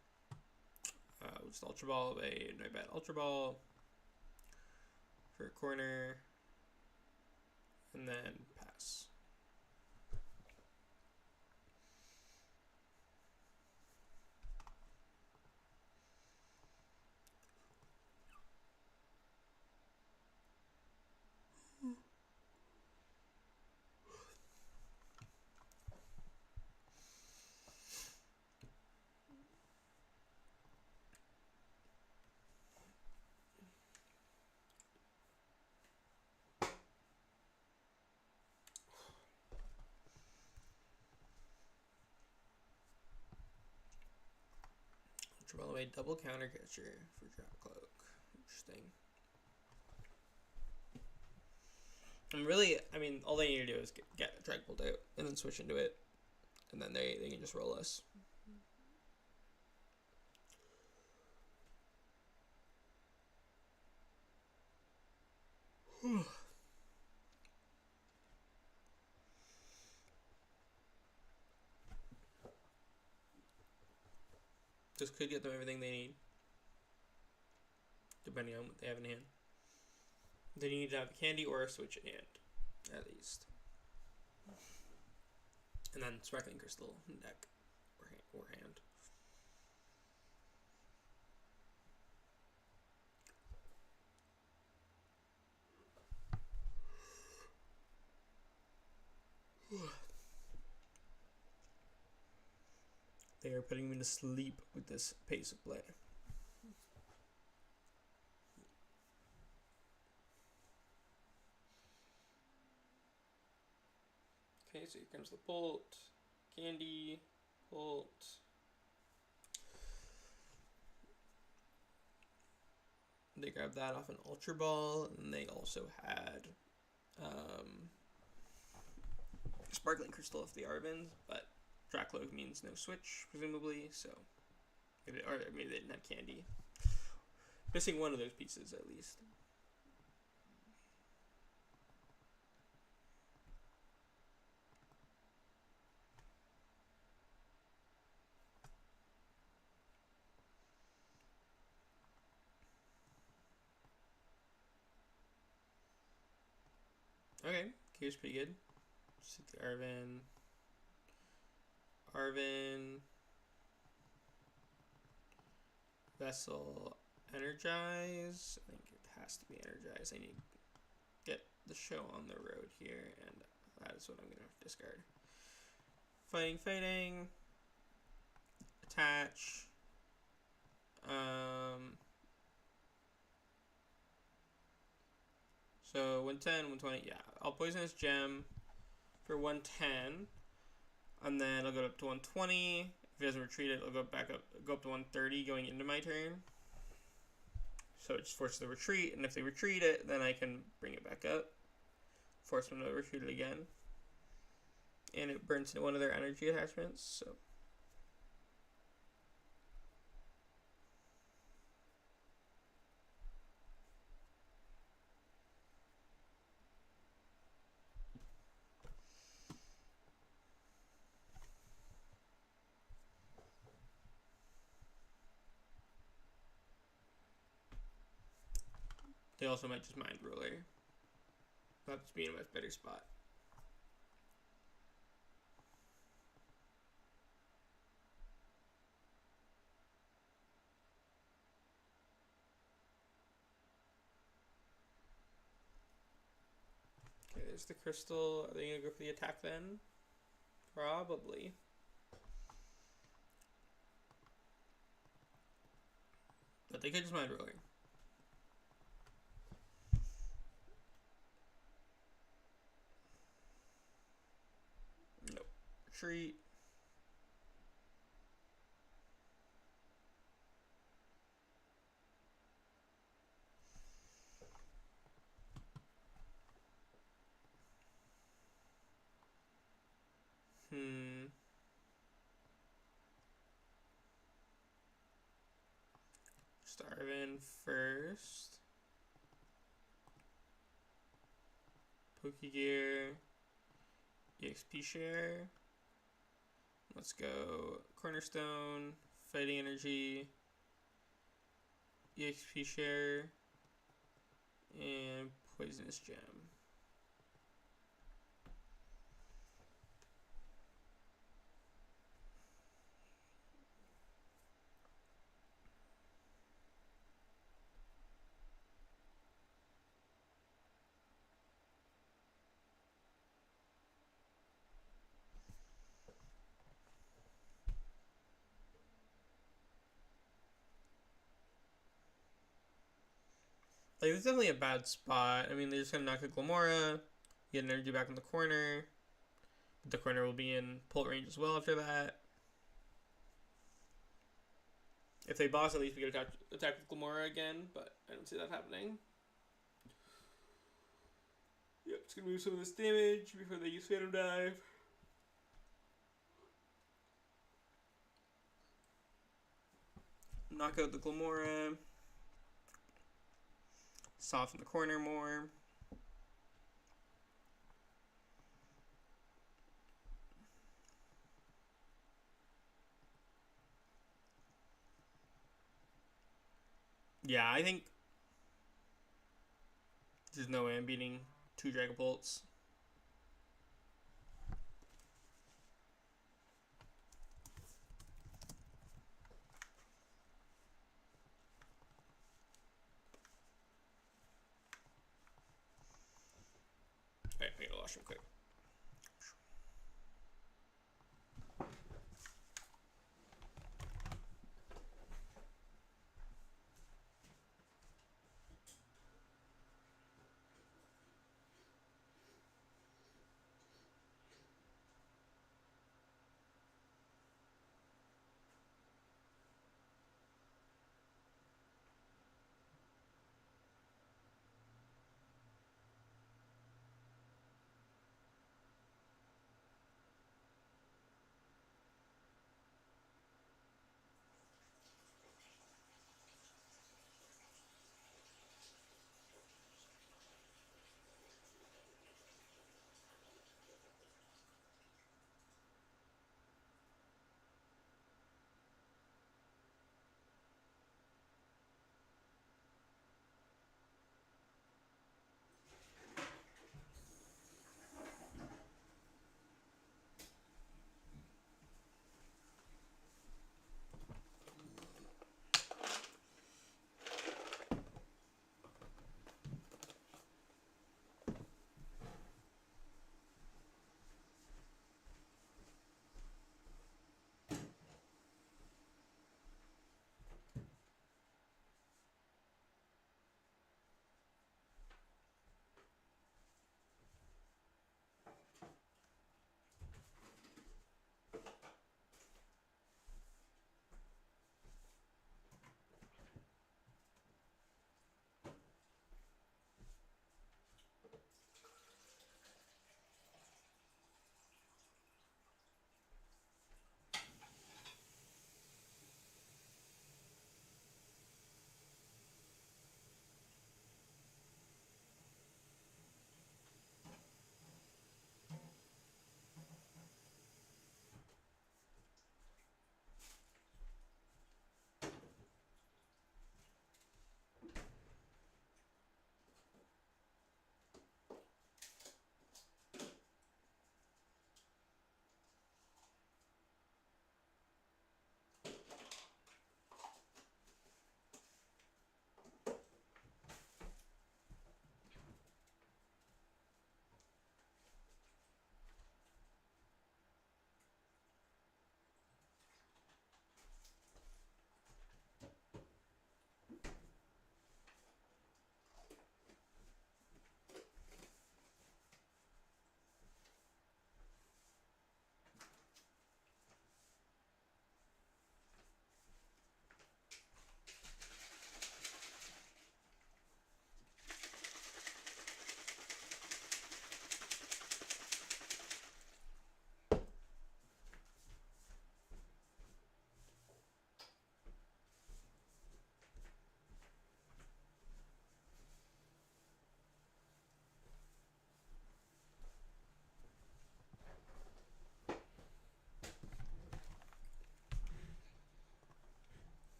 We'll just Ultra Ball a Noibat Ultra Ball for a corner, and then pass. Ultra Ball away double counter catcher for Drop Cloak. Interesting. And really, I mean, all they need to do is get a Dragapult out and then switch into it, and then they can just roll us. This could get them everything they need, depending on what they have in hand. They need to have a candy or a switch in hand, at least. And then Sparkling Crystal in deck or hand. They are putting me to sleep with this pace of play. Okay, so here comes the Bolt, Candy, Bolt. They grabbed that off an Ultra Ball, and they also had Sparkling Crystal off the Arven, but Dracloak means no switch, presumably, so or maybe they didn't have candy. Missing one of those pieces, at least. Okay, Kier's pretty good. Just hit the Arven Vessel Energize. I think it has to be Energize. I need to get the show on the road here, and that is what I'm going to discard. Fighting. attach. So 110, 120, yeah. I'll Poisonous Gem for 110. And then I'll go up to 120. If he doesn't retreat it, I'll go up to 130 going into my turn. So it just forces the retreat, and if they retreat it, then I can bring it back up. Force them to retreat it again. And it burns one of their energy attachments, so. They also might just Mind Ruler. That would be in a much better spot. Okay, there's the crystal. Are they going to go for the attack then? Probably. But they could just Mind Ruler. Nope. Retreat. Arven first. Pokégear. EXP share. Let's go Cornerstone, Fighting Energy, EXP share, and Poisonous Gem. Like, it's definitely a bad spot. I mean, they're just going to knock the Glimmora, get energy back in the corner. But the corner will be in pull range as well after that. If they boss, at least we get attack with Glimmora again, but I don't see that happening. Yep, it's going to move some of this damage before they use Phantom Dive. Knock out the Glimmora. Soften the corner more. Yeah, I think there's no way I'm beating 2 Dragapults. Alright, I gotta wash them quick.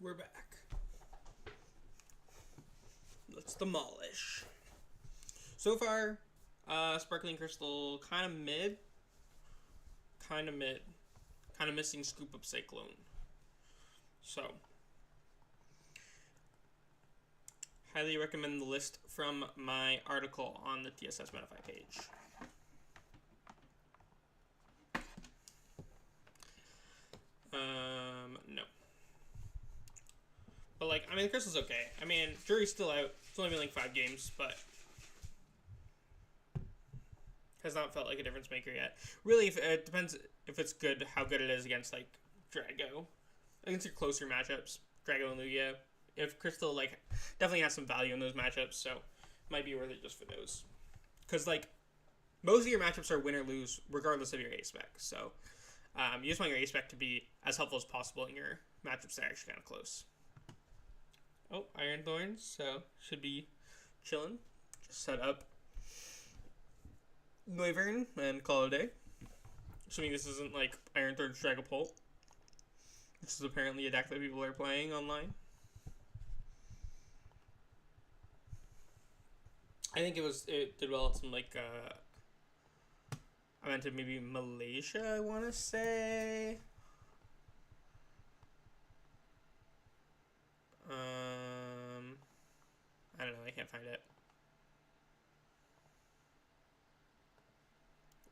we're back. Let's demolish. So far, Sparkling Crystal kind of mid. Kind of missing Scoop Up Cyclone. So, highly recommend the list from my article on the TSS Modify page. No. But, like, I mean, the Crystal's okay. I mean, jury's still out. It's only been, like, 5 games, but has not felt like a difference maker yet. Really, it depends if it's good, how good it is against, like, Drago. Against your closer matchups, Drago and Lugia. If Crystal, like, definitely has some value in those matchups, so might be worth it just for those. Because, like, most of your matchups are win or lose, regardless of your A-Spec. So, you just want your A-Spec to be as helpful as possible in your matchups that are actually kind of close. Oh, Iron Thorns, so should be chilling. Just set up Noivern and call it a day. Assuming this isn't like Iron Thorns Dragapult, which is apparently a deck that people are playing online. I think it did well at some like I went to maybe Malaysia, I want to say. I don't know, I can't find it.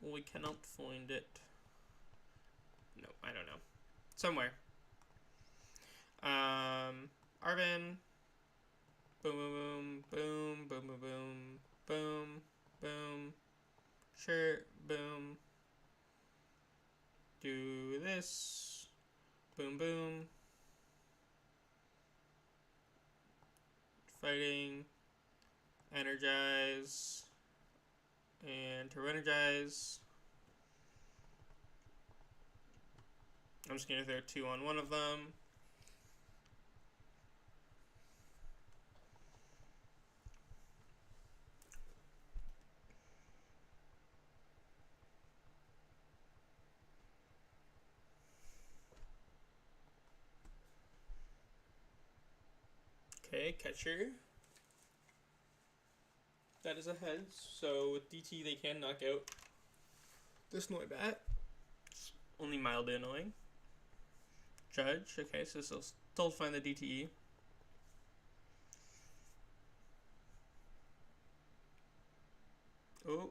We cannot find it. No, I don't know. Somewhere. Arven. Boom, boom, boom, boom, boom, boom, boom, boom. Sure, boom. Do this. Boom, boom. Fighting. Energize. And to Energize. I'm just going to throw 2 on one of them. Okay, catcher. That is a heads, so with DT they can knock out this Noibat. It's only mildly annoying. Judge, okay, so still find the DTE. Oh,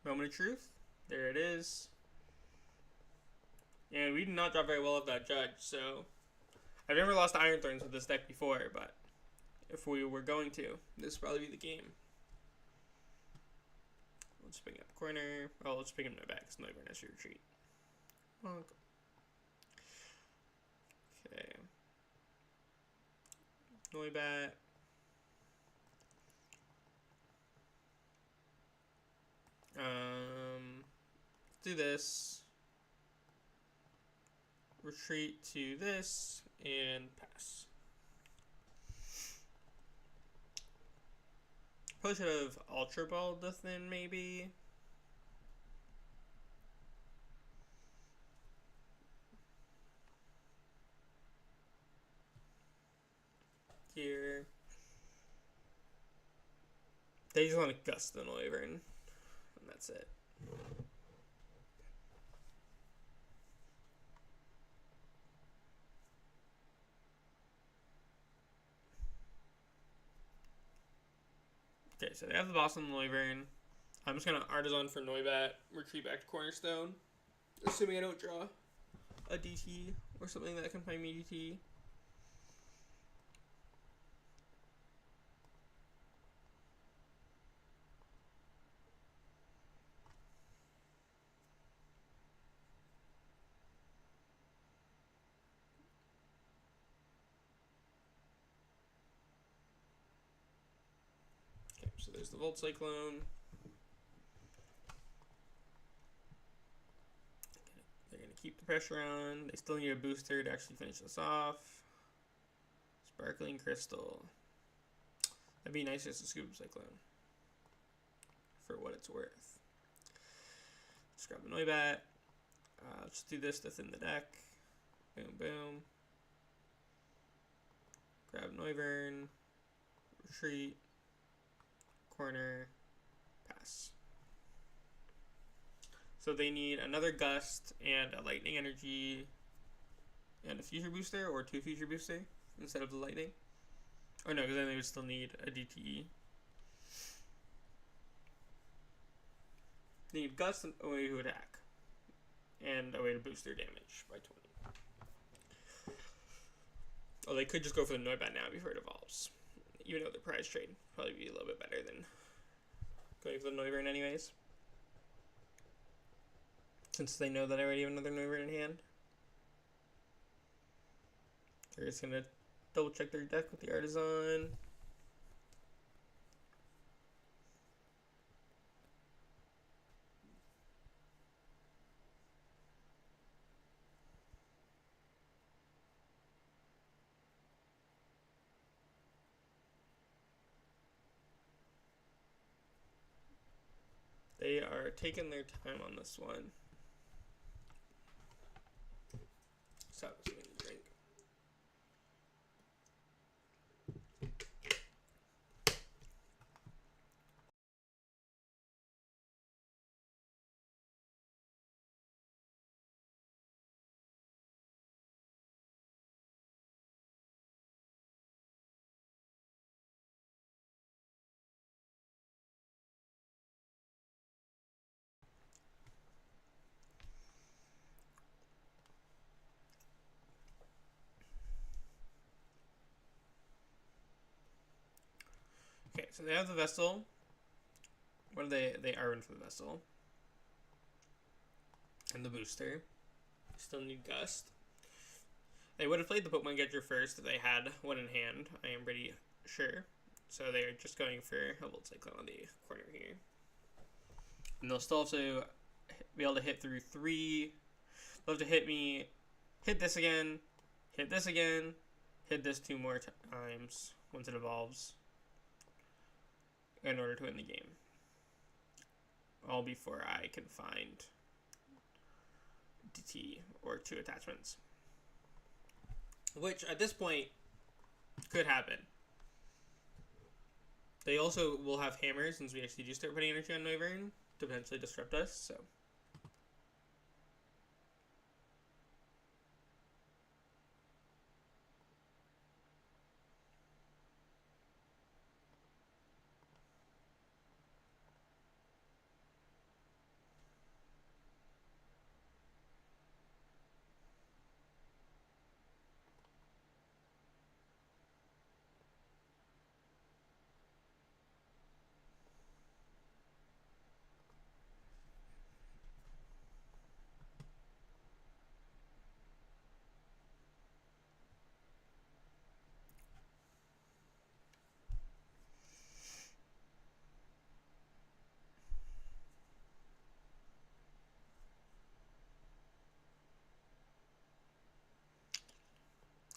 Moment of Truth. There it is. Yeah, we did not draw very well with that Judge, so I've never lost Iron Thorns with this deck before, but if we were going to, this would probably be the game. Let's bring up corner. Oh, let's bring him no back because Noivern has to retreat. Okay. Noibat. Do this. Retreat to this and pass. Probably should have Ultra Ball in maybe. Here. They just want to gust the Noivern. And that's it. Okay, so they have the boss on the Noivern. I'm just going to Artazon for Noibat, retreat back to Cornerstone. Assuming I don't draw a DT or something that can play me DT. So there's the Volt Cyclone. They're going to keep the pressure on. They still need a booster to actually finish this off. Sparkling Crystal. That'd be nice as a Scoop Cyclone. For what it's worth. Let's grab the Noibat. Let's do this to thin the deck. Boom, boom. grab Noivern, retreat, corner, pass. So they need another Gust and a Lightning Energy and a Future Booster, or 2 Future Booster instead of the Lightning. Or no, because then they would still need a DTE. They need Gust and a way to attack, and a way to boost their damage by 20. Oh, they could just go for the Noibat now before it evolves. Even though the prize trade would probably be a little bit better than going for the Noivern anyways. Since they know that I already have another Noivern in hand. They're just going to double check their deck with the Artazon. They are taking their time on this one. So, drink. Okay, so they have the Vessel. What are they? They Arven for the Vessel. And the booster. Still need Gust. They would have played the Pokemon Catcher first if they had one in hand, I am pretty sure. So they are just going for a Volt Cyclone on the corner here. And they'll still also be able to hit through 3. They'll have to hit me, hit this again, hit this again, hit this 2 more times once it evolves in order to win the game. All before I can find DT or 2 attachments. Which, at this point, could happen. They also will have hammers, since we actually do start putting energy on Noivern to potentially disrupt us, so.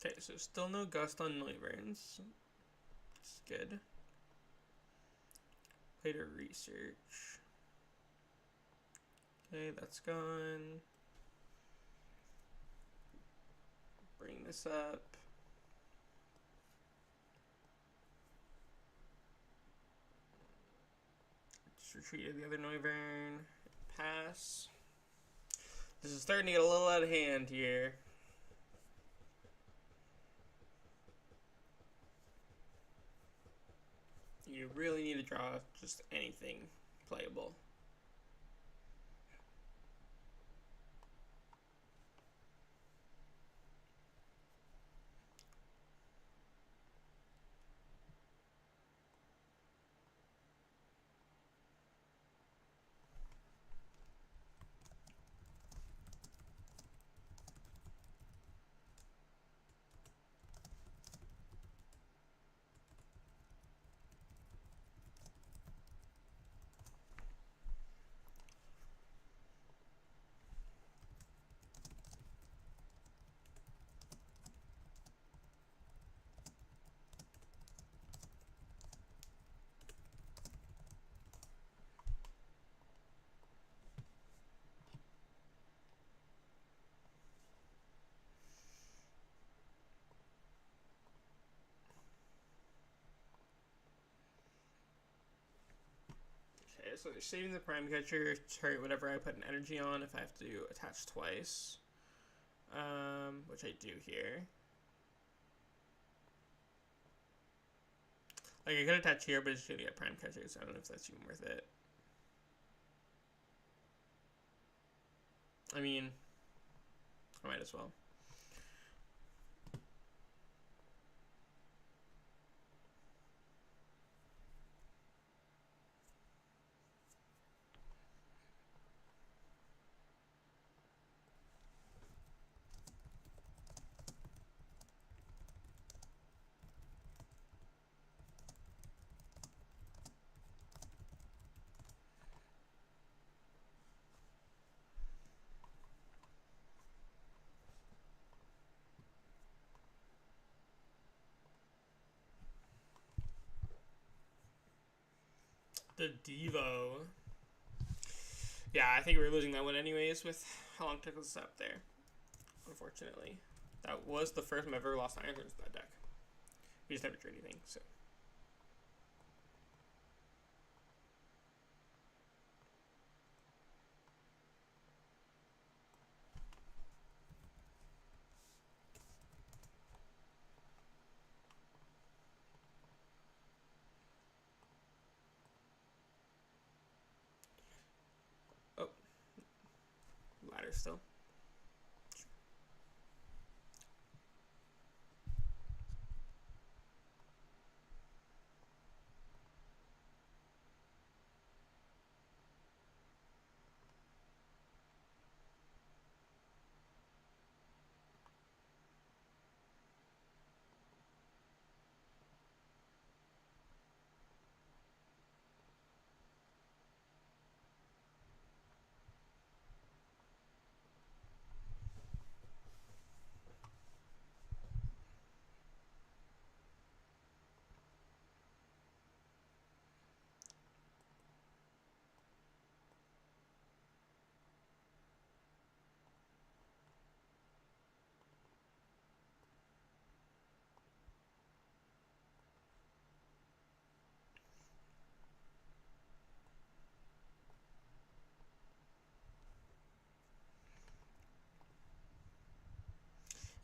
Okay, so still no Gust on Noiverns. It's good. Later research. Okay, that's gone. Bring this up. Just retreated the other Noivern. Pass. This is starting to get a little out of hand here. You really need to draw just anything playable. Alright, so they're saving the Prime Catcher to target whatever I put an energy on if I have to attach twice. Which I do here. Like, I could attach here, but it's gonna get Prime Catcher, so I don't know if that's even worth it. I mean, I might as well. The Devo. Yeah, I think we're losing that one anyways with how long it took us up there. Unfortunately. That was the first time I've ever lost Iron Turns in that deck. We just never drew anything, so. Oh. Ladder still.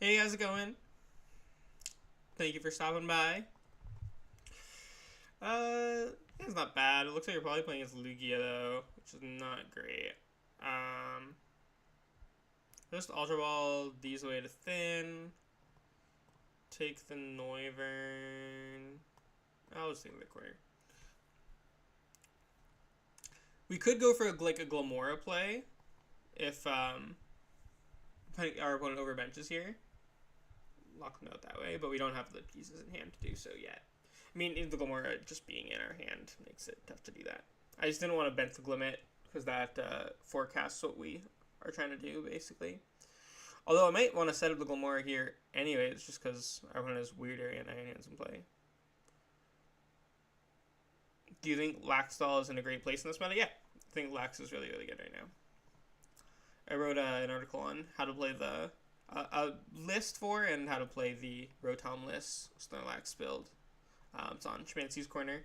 Hey, how's it going? Thank you for stopping by. It's not bad. It looks like you're probably playing as Lugia though, which is not great. Just Ultra Ball these away to thin. Take the Noivern. I'll just take the corner. We could go for like a Glimmora play if our opponent overbenches here. Lock them out that way, but we don't have the pieces in hand to do so yet. I mean, the Glimmora just being in our hand makes it tough to do that. I just didn't want to bench the Glimmet because that forecasts what we are trying to do, basically. Although I might want to set up the Glimmora here anyways, just because our opponent has weird area and iron hands in play. Do you think Laxstall is in a great place in this meta? Yeah, I think Lax is really, really good right now. I wrote an article on how to play the a list for and how to play the Rotom list Snorlax build. It's on Chimancy's Corner.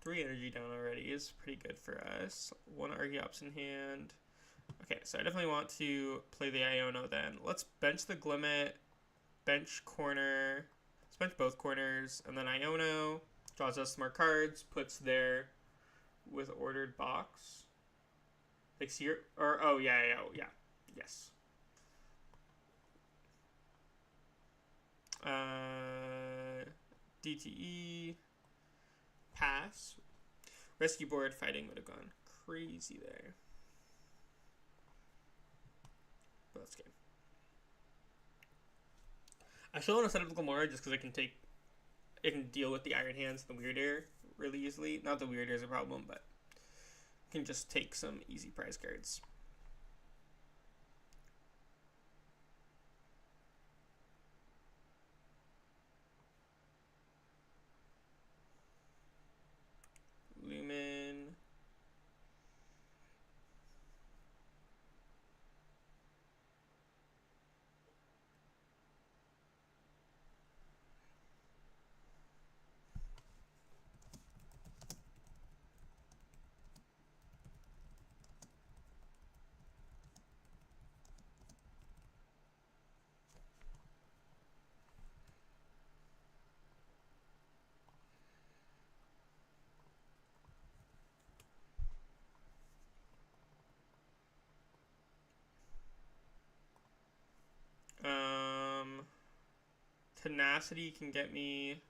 Three energy down already is pretty good for us. One Archeops in hand. Okay, so I definitely want to play the Iono then. Let's bench the Glimmet, bench corner, let's bench both corners, and then Iono draws us more cards, puts there with ordered box. Like here, or oh yeah, yes. DTE. Pass. Rescue Board fighting would have gone crazy there. But that's good. I still want to set up the Glimmora just because it can deal with the Iron Hands and the Weird Air really easily. Not that Weird Air is a problem, but it can just take some easy prize cards. Lumen. Tenacity can get me.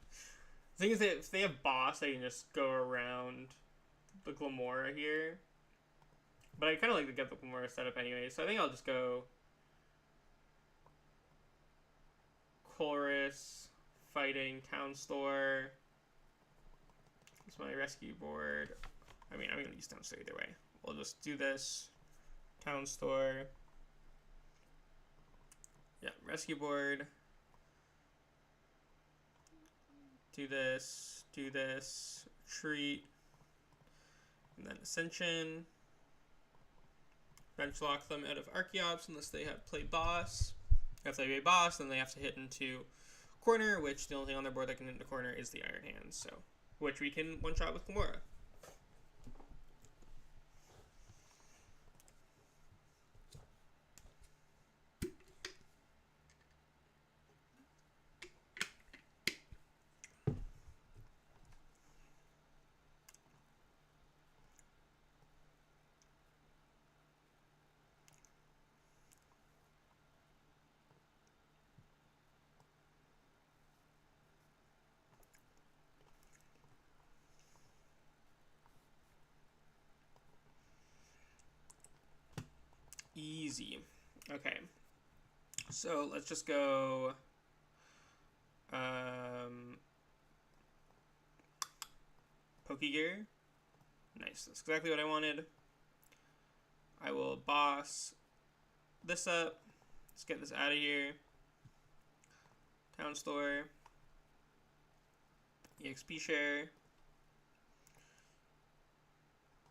The thing is that if they have boss, I can just go around the Glimmora here. But I kind of like to get the Glimmora set up anyway, so I think I'll just go Colress, fighting, Town Store. It's my rescue board. I mean, I'm going to use Town Store either way. We'll just do this. Town Store. Yeah, rescue board. Do this, retreat, and then Ascension. Bench lock them out of Archeops unless they have played boss. If they play boss, then they have to hit into corner, which the only thing on their board that can hit into corner is the Iron Hands, so which we can one-shot with Glimmora. Easy. Okay. So let's just go Pokégear. Nice. That's exactly what I wanted. I will boss this up. Let's get this out of here. Town Store. EXP share.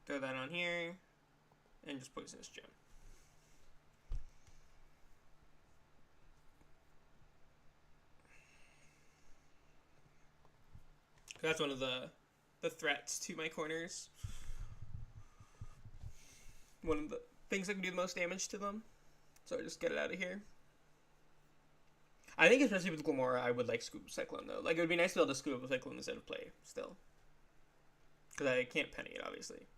Throw that on here. And just Poisonous Gem. That's one of the threats to my corners. One of the things that can do the most damage to them. So I just get it out of here. I think especially with Glimmora, I would like Scoop Cyclone though. Like it would be nice to be able to scoop a Cyclone instead of play still. Because I can't penny it, obviously.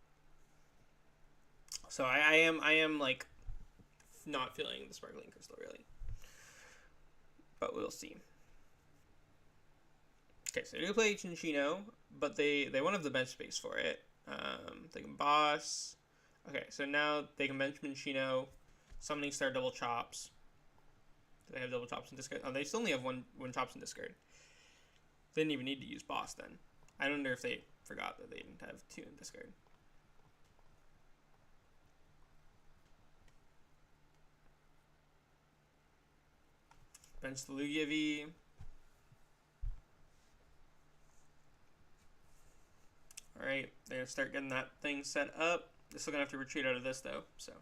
So I am like not feeling the Sparkling Crystal really. But we'll see. Okay, so they do play Chinchino, but they won't have the bench space for it. They can boss. Okay, so now they can bench Chinchino, Summoning Star double chops. Do they have double chops in discard? Oh, they still only have one chops in discard. They didn't even need to use boss then. I wonder if they forgot that they didn't have 2 in discard. Bench the Lugia V. Alright, they're going to start getting that thing set up. They're still going to have to retreat out of this, though, so.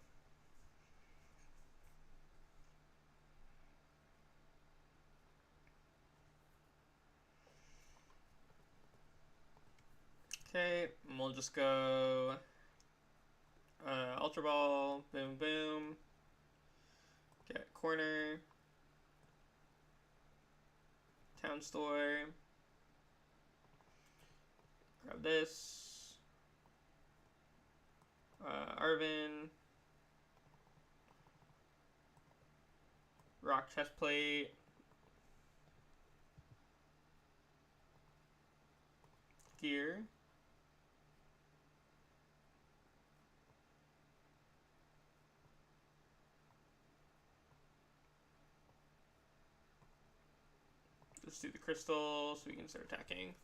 Okay, and we'll just go Ultra Ball, boom, boom. Get corner. Town Store. Grab this. Arven. Rock chest plate. Gear. Let's do the crystal so we can start attacking.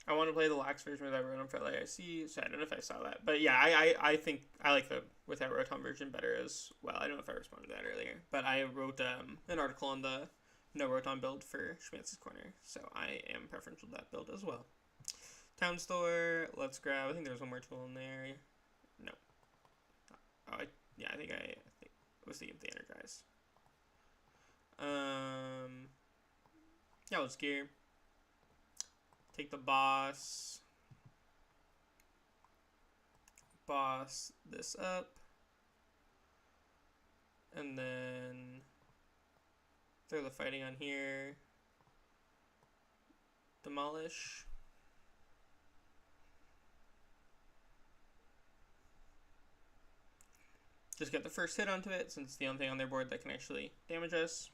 I want to play the lax version without Rotom for LAIC, so I don't know if I saw that. But yeah, I think I like the without Rotom version better as well. I don't know if I responded to that earlier. But I wrote an article on the no Rotom build for Schmantz's Corner, so I am preferential to that build as well. Town Store, let's grab, I think there's one more tool in there. No. Oh, I think I was thinking of the Energize. Yeah, let's gear. Take the boss this up, and then throw the fighting on here, demolish, just get the first hit onto it since it's the only thing on their board that can actually damage us.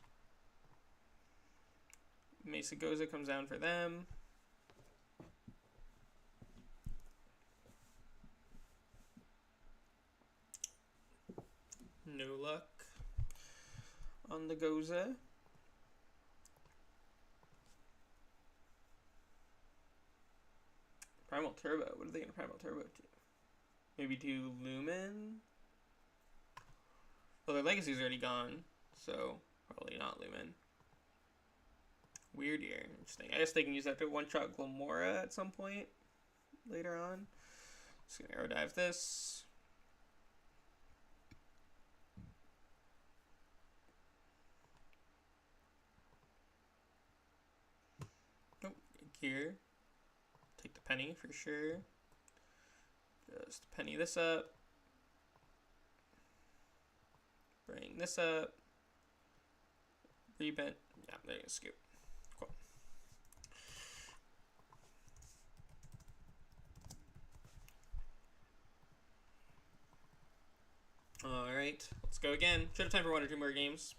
Mesa Goza comes down for them. No luck on the Goza. Primal Turbo. What are they going to Primal Turbo to? Maybe do Lumen? Well, their Legacy's already gone, so probably not Lumen. Weird year. Interesting. I guess they can use that to one-shot Glimmora at some point later on. Just going to Arrow Dive this. Here, take the penny for sure. Just penny this up. Bring this up. Rebent. Yeah, there you go, scoop. Cool. Alright, let's go again. Should have time for one or two more games.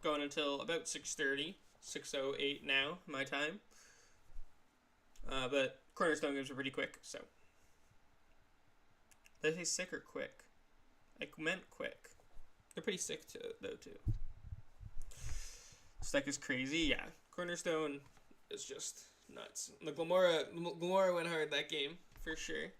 Going until about 6:30. 6:08 now, my time. But Cornerstone games are pretty quick, so. Did I say sick or quick? I meant quick. They're pretty sick though too. This deck is crazy, yeah. Cornerstone is just nuts. The Glimmora went hard that game, for sure.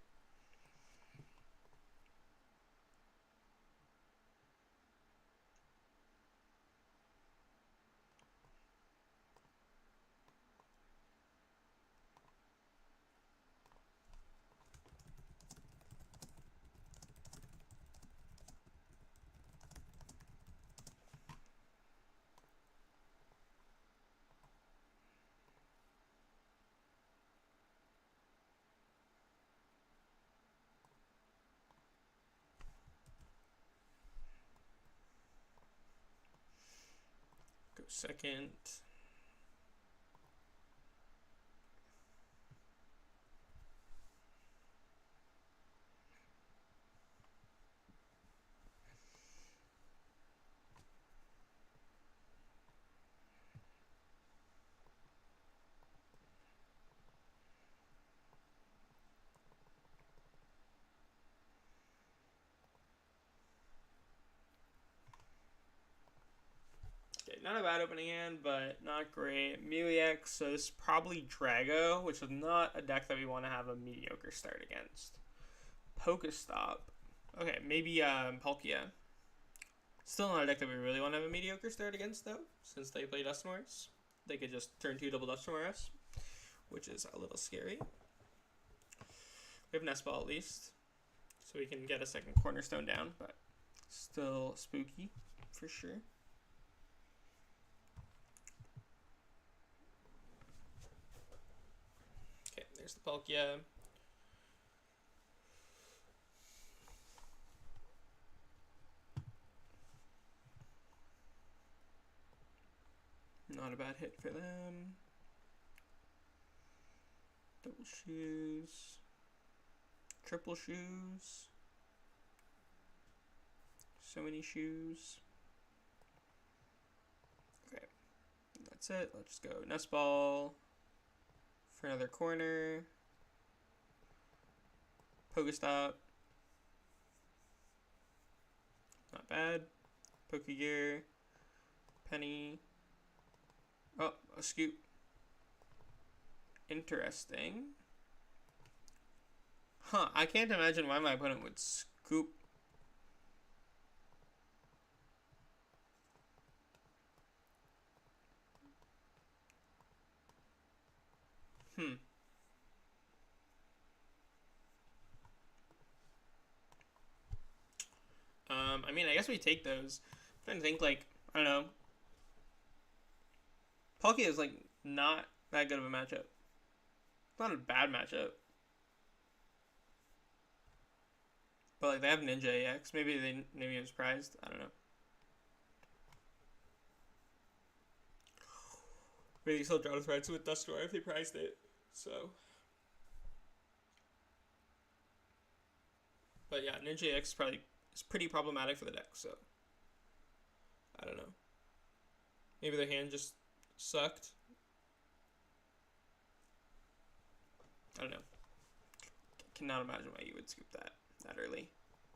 Second. Not a bad opening hand, but not great. Meliax, so this is probably Drago, which is not a deck that we want to have a mediocre start against. Pokestop. Okay, maybe Palkia. Still not a deck that we really want to have a mediocre start against, though, since they play Dusknoirs. They could just turn 2 double Dusknoir us, which is a little scary. We have Nest Ball at least, so we can get a second Cornerstone down, but still spooky for sure. There's the Palkia. Not a bad hit for them. Double shoes. Triple shoes. So many shoes. Okay. That's it. Let's go Nest Ball for another corner. Pokestop. Not bad. Pokégear. Penny. Oh, a scoop. Interesting. Huh, I can't imagine why my opponent would scoop. I mean, I guess we take those. I'm trying to think, like, I don't know. Palkia is, like, not that good of a matchup. It's not a bad matchup. But, like, they have Ninja AX. Maybe I was surprised. I don't know. Maybe they still draw threads with Dustor if they prized it. So. But yeah, Ninja AX is pretty problematic for the deck, so. I don't know. Maybe their hand just sucked. I don't know. Cannot imagine why you would scoop that early.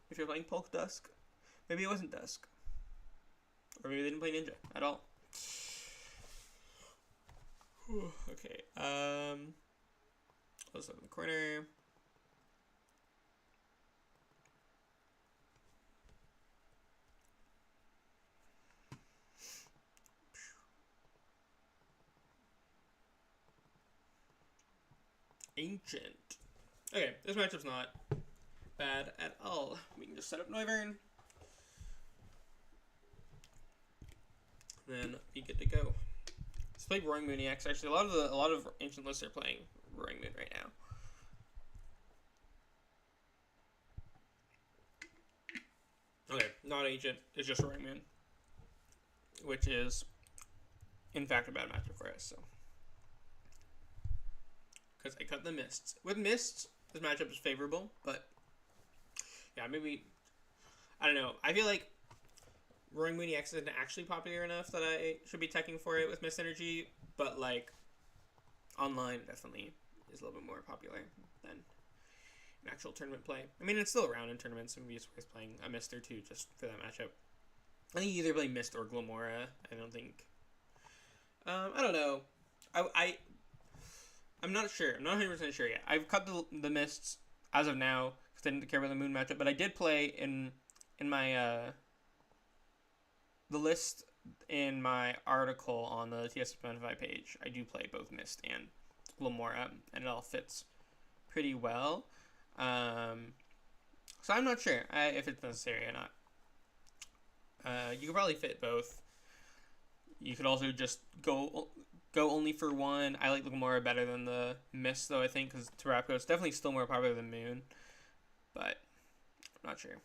If you're playing Polk Dusk. Maybe it wasn't Dusk. Or maybe they didn't play Ninja at all. Okay. Close up in the corner. Ancient. Okay, this matchup's not bad at all. We can just set up Noivern. Then be good to go. Let's play Roaring Moon EX. Actually, a lot of ancient lists are playing Roaring Moon right now. Okay, not ancient. It's just Roaring Moon, which is in fact a bad matchup for us. So, because I cut the mists. With mists, this matchup is favorable, but yeah, maybe I don't know. I feel like Roaring Moon EX isn't actually popular enough that I should be teching for it with Mist Energy, but like online definitely is a little bit more popular than an actual tournament play. I mean, it's still around in tournaments, so maybe it's worth playing a Mist or two just for that matchup. I think you either play Mist or Glimmora. I don't think. I don't know. I'm not sure. I'm not 100% sure yet. I've cut the Mists as of now because I didn't care about the Moon matchup, but I did play in my the list in my article on the TSFMFI page. I do play both Mist and Glimmora, and it all fits pretty well. So I'm not sure if it's necessary or not. You could probably fit both. You could also just go only for one. I like the Glimmora better than the Mist, though, I think, because Terapko is definitely still more popular than Moon. But I'm not sure.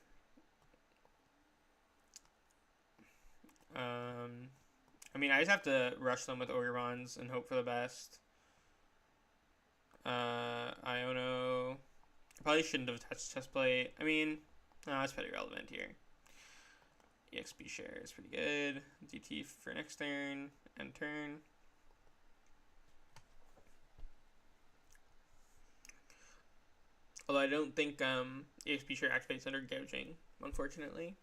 I mean, I just have to rush them with Ogerpons and hope for the best. Iono. I probably shouldn't have touched Chestplate. I mean, no, it's pretty relevant here. EXP share is pretty good. DT for next turn and turn. Although I don't think EXP share activates under gouging, unfortunately.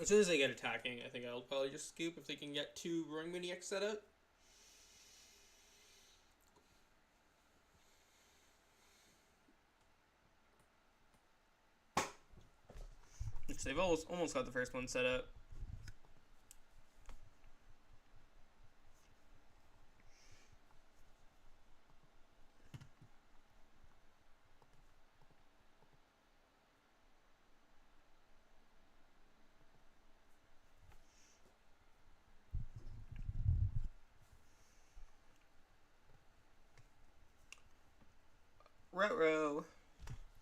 As soon as they get attacking, I think I'll probably just scoop if they can get 2 Roaring Moon EX set up. Which they've almost got the first one set up. Ruh-roh.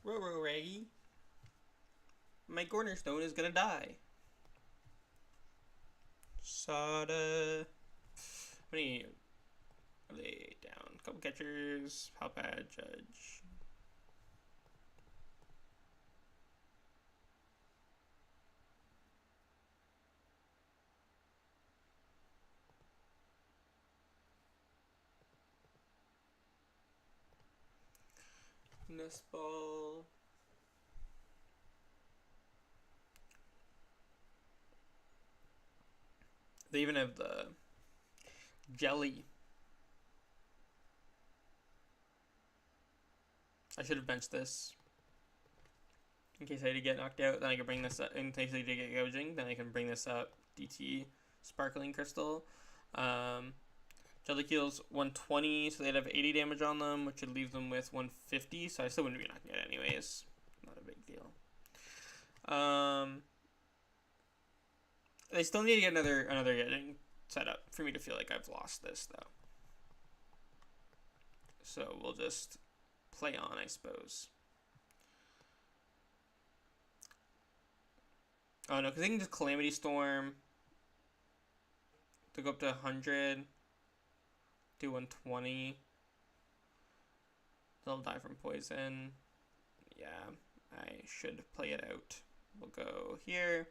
Ruh-roh, Raggy. My Cornerstone is gonna die. Sada. How many are they down? Couple catchers. Palpad, Judge. Nest Ball. They even have the jelly. I should have benched this in case I had to get knocked out. Then I could bring this up. In case I did get gouging, then I can bring this up. DT Sparkling Crystal. Jelly kills 120, so they'd have 80 damage on them, which would leave them with 150. So I still wouldn't be knocking it anyways. Not a big deal. They still need to get another getting set up for me to feel like I've lost this though. So we'll just play on, I suppose. Oh no, because they can just Calamity Storm to go up to 100, do 120. They'll die from poison. Yeah, I should play it out. We'll go here.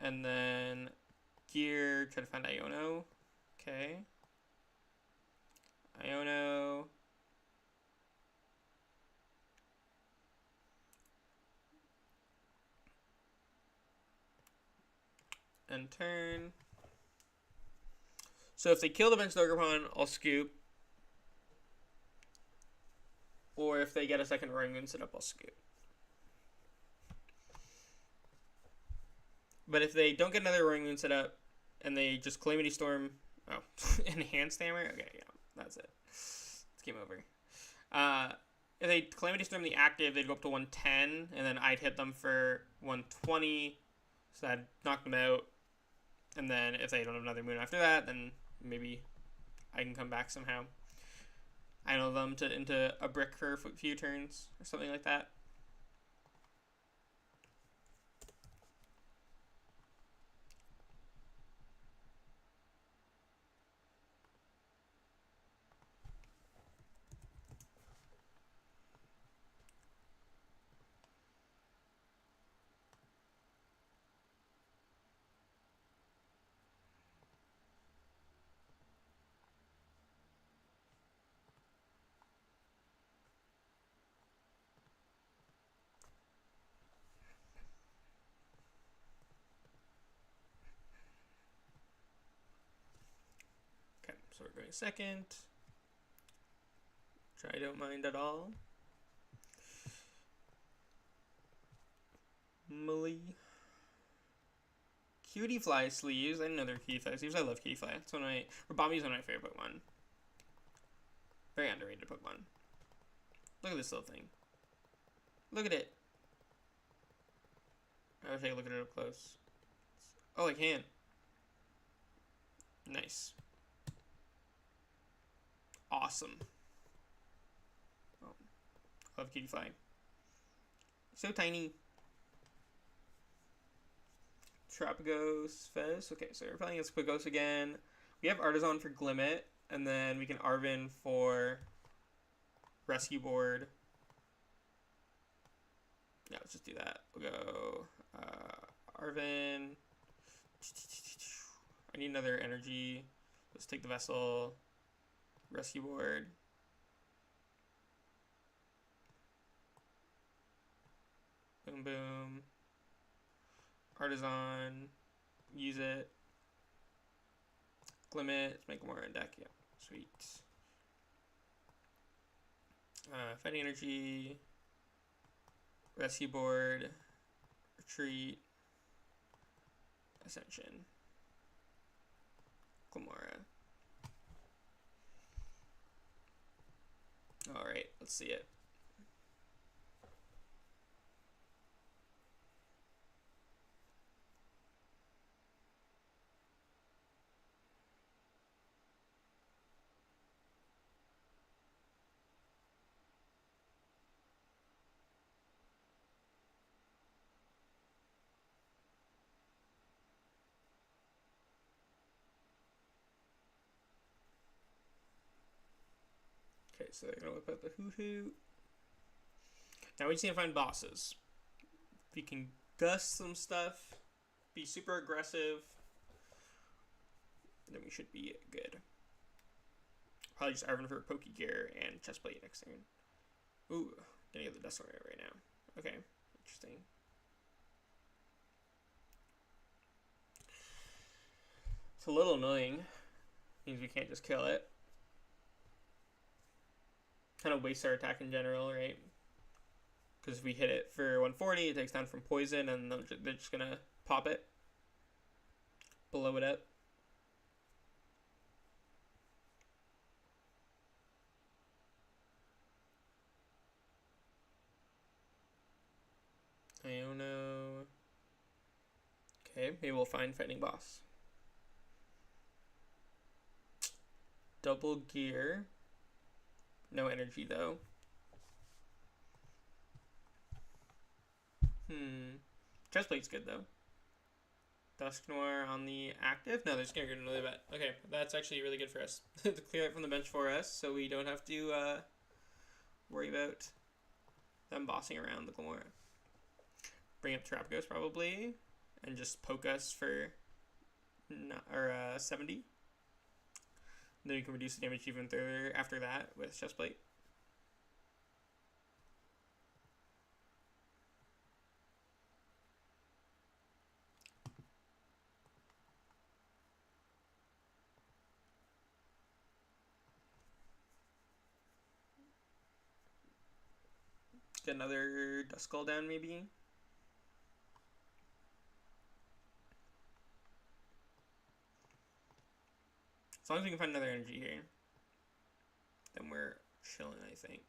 And then gear, try to find Iono. Okay. Iono. And turn. So if they kill the bench Ogerpon, I'll scoop. Or if they get a second Roaring Moon set up, I'll scoop. But if they don't get another Roaring Moon set up, and they just Calamity Storm, oh, Enhanced Hammer? Okay, yeah, that's it. It's game over. If they Calamity Storm the active, they'd go up to 110, and then I'd hit them for 120, so that'd knock them out. And then if they don't have another moon after that, then maybe I can come back somehow. I know them into a brick for a few turns, or something like that. So we're going second, which I don't mind at all. Millie. Cutie Fly sleeves. I didn't know they were Cutie Fly sleeves. I love Cutie Fly. It's one of my, Rabami's one of my favorite Pokemon. Very underrated Pokemon. Look at this little thing. Look at it. I wish I could look at it up close. Oh, I can. Nice. Awesome. Oh, love Cutie Fly. So tiny. Trapagos, Fez. Okay, so we're playing against Quigos again. We have Artazon for Glimmet, and then we can Arven for Rescue Board. Yeah, let's just do that. We'll go Arven. I need another energy. Let's take the Vessel. Rescue Board. Boom, boom. Artazon. Use it. Glimmet. Let's make more in deck. Yeah, sweet. Fighting Energy. Rescue Board. Retreat. Ascension. Glimmora. Alright, let's see it. Alright, so they're gonna whip out the Hoot Hoot. Now we just need to find bosses. If we can gust some stuff, be super aggressive, then we should be good. Probably just Arven for Pokégear and Chestplate next turn. Ooh, gonna get the Dust Storm right now. Okay, interesting. It's a little annoying. Means we can't just kill it. Kind of wastes our attack in general, right? Because if we hit it for 140, it takes down from poison, and they're just gonna pop it. Blow it up. Iono. Okay, maybe we'll find Fighting Boss. Double gear. No energy though. Chestplate's good though. Dusk Noir on the active? No, they're just gonna go to Noibat. Okay, that's actually really good for us. To clear it from the bench for us, so we don't have to worry about them bossing around the Glimmora. Bring up Terrapagos probably, and just poke us for 70. Then you can reduce the damage even further after that with Chestplate. Get another Duskull down maybe. As long as we can find another energy here, then we're chilling, I think.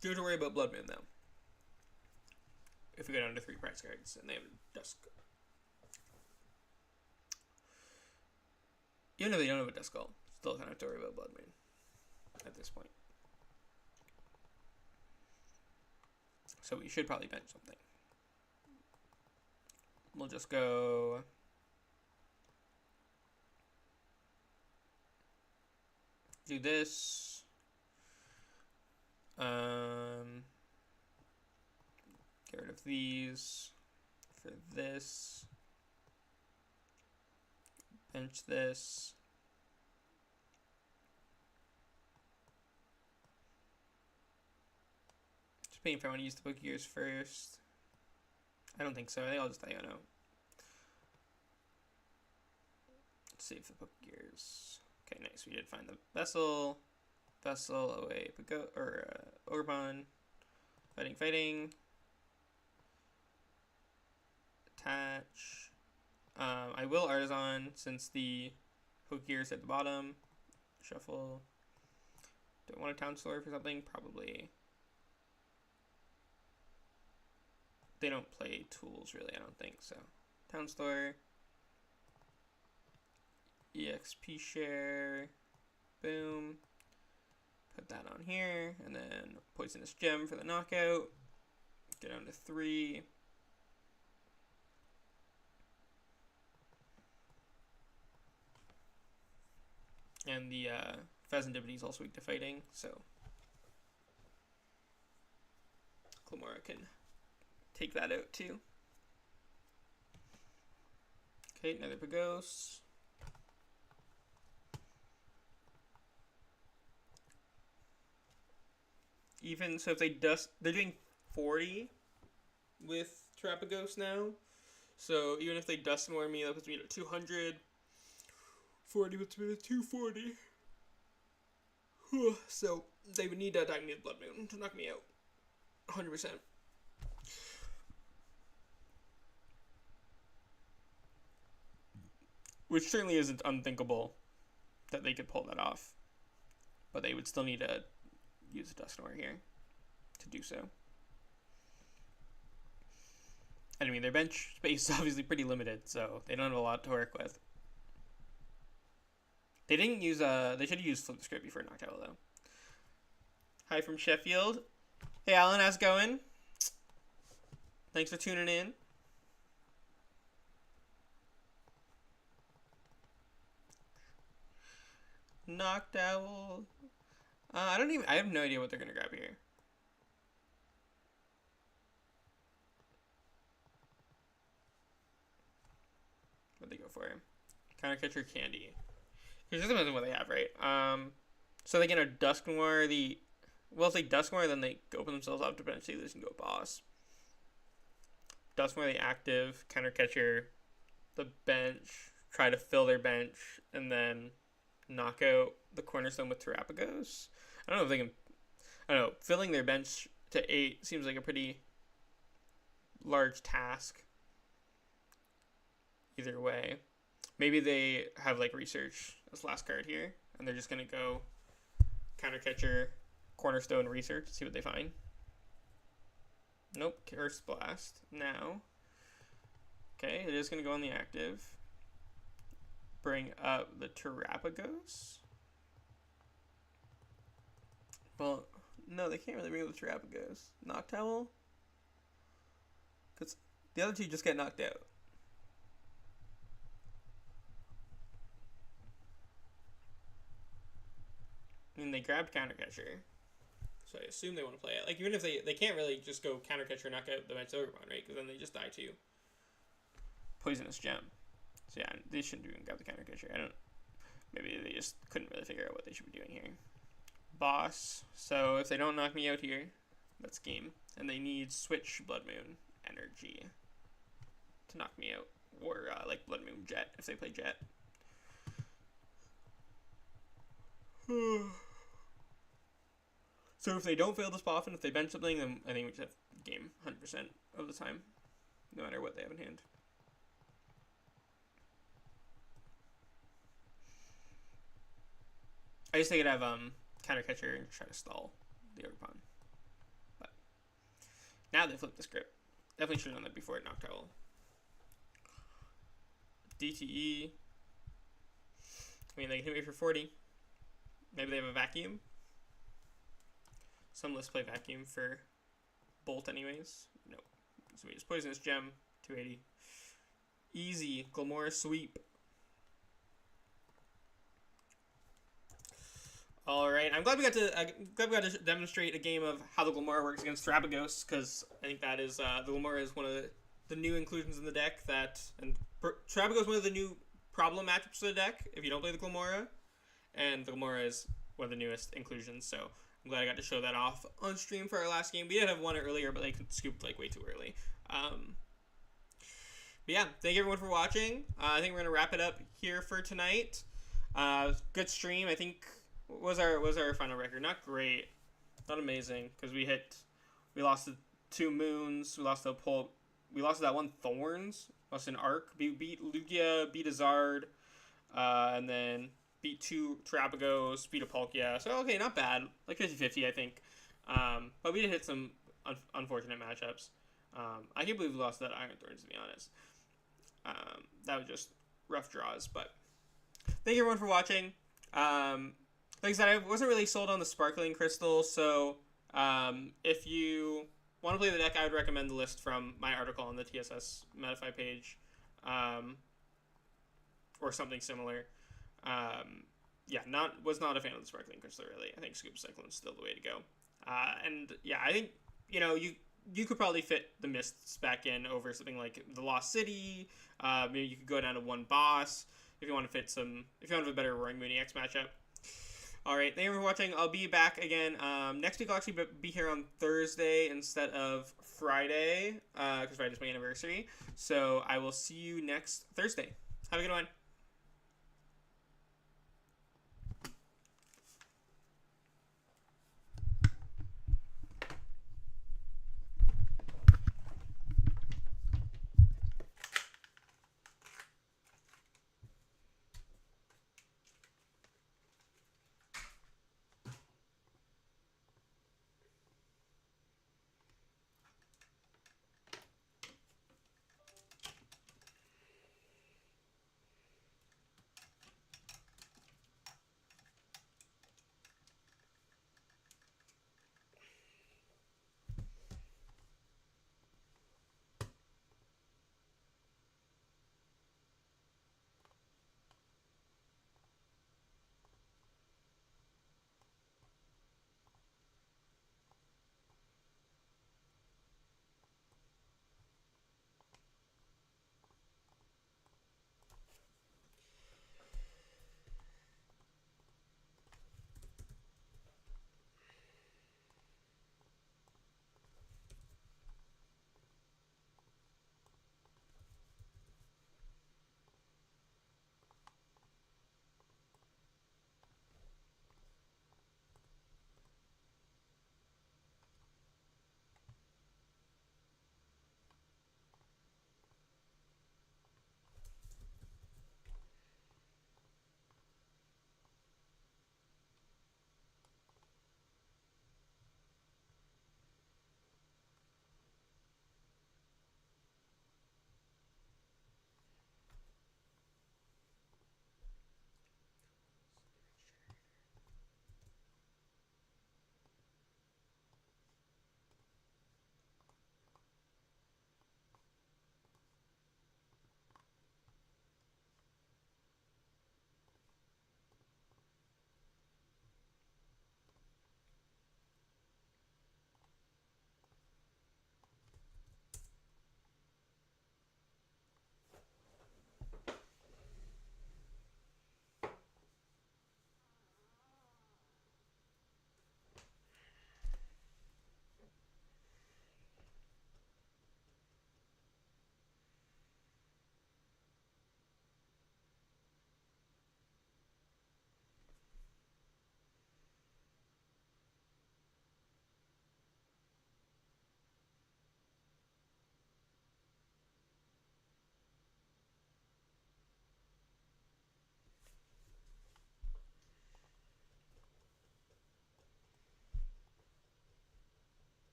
Do have to worry about Blood Moon, though. If we go down to 3 prize cards, and they have a Dusk. Even if they don't have a Duskull, still kind of have to worry about Blood Moon at this point. So we should probably bench something. We'll just go... do this. Get rid of these. For this. Bench this. If I want to use the Pokégears first. I don't think so. I think I'll just Iono. Save the Pokégears. Okay, nice. We did find the Vessel. Vessel, away, Ogerpon. Fighting. Attach. I will Artazon since the Pokégears at the bottom. Shuffle. Do I want a Town Store for something? Probably. They don't play tools, really, I don't think, so. Town Store. EXP share. Boom. Put that on here, and then Poisonous Gem for the knockout. Get down to 3. And the Phasmidivity is also weak to fighting, so Glimmora can take that out too. Okay, another Pagos. Even so, if they dust, they're doing 40 with Terrapagos now. So even if they dust more me, that puts me at 200. 40 puts me at 240. So they would need to attack me with Blood Moon to knock me out. 100%. Which certainly isn't unthinkable that they could pull that off. But they would still need to use a Dusk Noir here to do so. And I mean, their bench space is obviously pretty limited, so they don't have a lot to work with. They didn't use, they should have used Flip the Script before Noctowl, though. Hi from Sheffield. Hey, Alan, how's it going? Thanks for tuning in. Noctowl. I have no idea what they're gonna grab here. What'd they go for? Countercatcher Candy. Because it depends on what they have, right? So they get a Dusknoir, well, if they Dusknoir, then they open themselves up to potentially losing to a boss. Dusknoir, the active, Countercatcher, the bench, try to fill their bench, and then knock out the Cornerstone with Terrapagos. I don't know if they can... I don't know. Filling their bench to 8 seems like a pretty large task. Either way. Maybe they have, like, Research as last card here, and they're just going to go Countercatcher, Cornerstone, Research, see what they find. Nope. Curse Blast. Now. Okay, it is going to go on the active. Bring up the Terrapagos. Well, no, they can't really bring up the Terrapagos. Noctowl? Because the other two just get knocked out. I mean, they grabbed Countercatcher. So I assume they want to play it. Like, even if they can't really just go Countercatcher, knock out the Ogerpon, right? Because then they just die to Poisonous Gem. So yeah, they shouldn't even grab the Countercatcher. Maybe they just couldn't really figure out what they should be doing here. Boss. So if they don't knock me out here, that's game. And they need Switch Blood Moon Energy to knock me out. Or like Blood Moon Jet if they play Jet. So if they don't fail this Poffin, if they bench something, then I think we just have game 100% of the time. No matter what they have in hand. I just think I'd have Countercatcher and try to stall the Ogerpon. But now they flipped the script. Definitely should have done that before at Noctowl. DTE. I mean, they can hit me for 40. Maybe they have a Vacuum. Some lists play Vacuum for Bolt anyways. Nope. So we just Poisonous Gem, 280. Easy. Glimmora Sweep. Alright, I'm glad we got to demonstrate a game of how the Glimmora works against Terrapagos, because I think that is, the Glimmora is one of the new inclusions in the deck and Terrapagos is one of the new problem matchups for the deck, if you don't play the Glimmora, and the Glimmora is one of the newest inclusions, so I'm glad I got to show that off on stream for our last game. We did have one earlier, but they scooped, like, way too early. But yeah, thank you everyone for watching. I think we're going to wrap it up here for tonight. Good stream, I think... What was our final record? Not great, not amazing, because we lost to 2 Moons, we lost to that one Thorns, lost an Arc, beat Lugia, beat a Zard, and then beat 2 Terrapagos, beat a Pokégear. So okay, not bad, like 50-50 I think, but we did hit some unfortunate matchups. I can't believe we lost that Iron Thorns, to be honest. That was just rough draws, but thank you everyone for watching. Like I said, I wasn't really sold on the Sparkling Crystal, so if you want to play the deck, I would recommend the list from my article on the TSS Metafy page, or something similar. Yeah, was not a fan of the Sparkling Crystal, really. I think Scoop Cyclone is still the way to go. And yeah, I think, you could probably fit the Mists back in over something like the Lost City. Maybe you could go down to 1 boss if you want to fit if you want to have a better Roaring Moon EX matchup. Alright, thank you for watching. I'll be back again. Next week I'll actually be here on Thursday instead of Friday, because Friday's my anniversary. So I will see you next Thursday. Have a good one.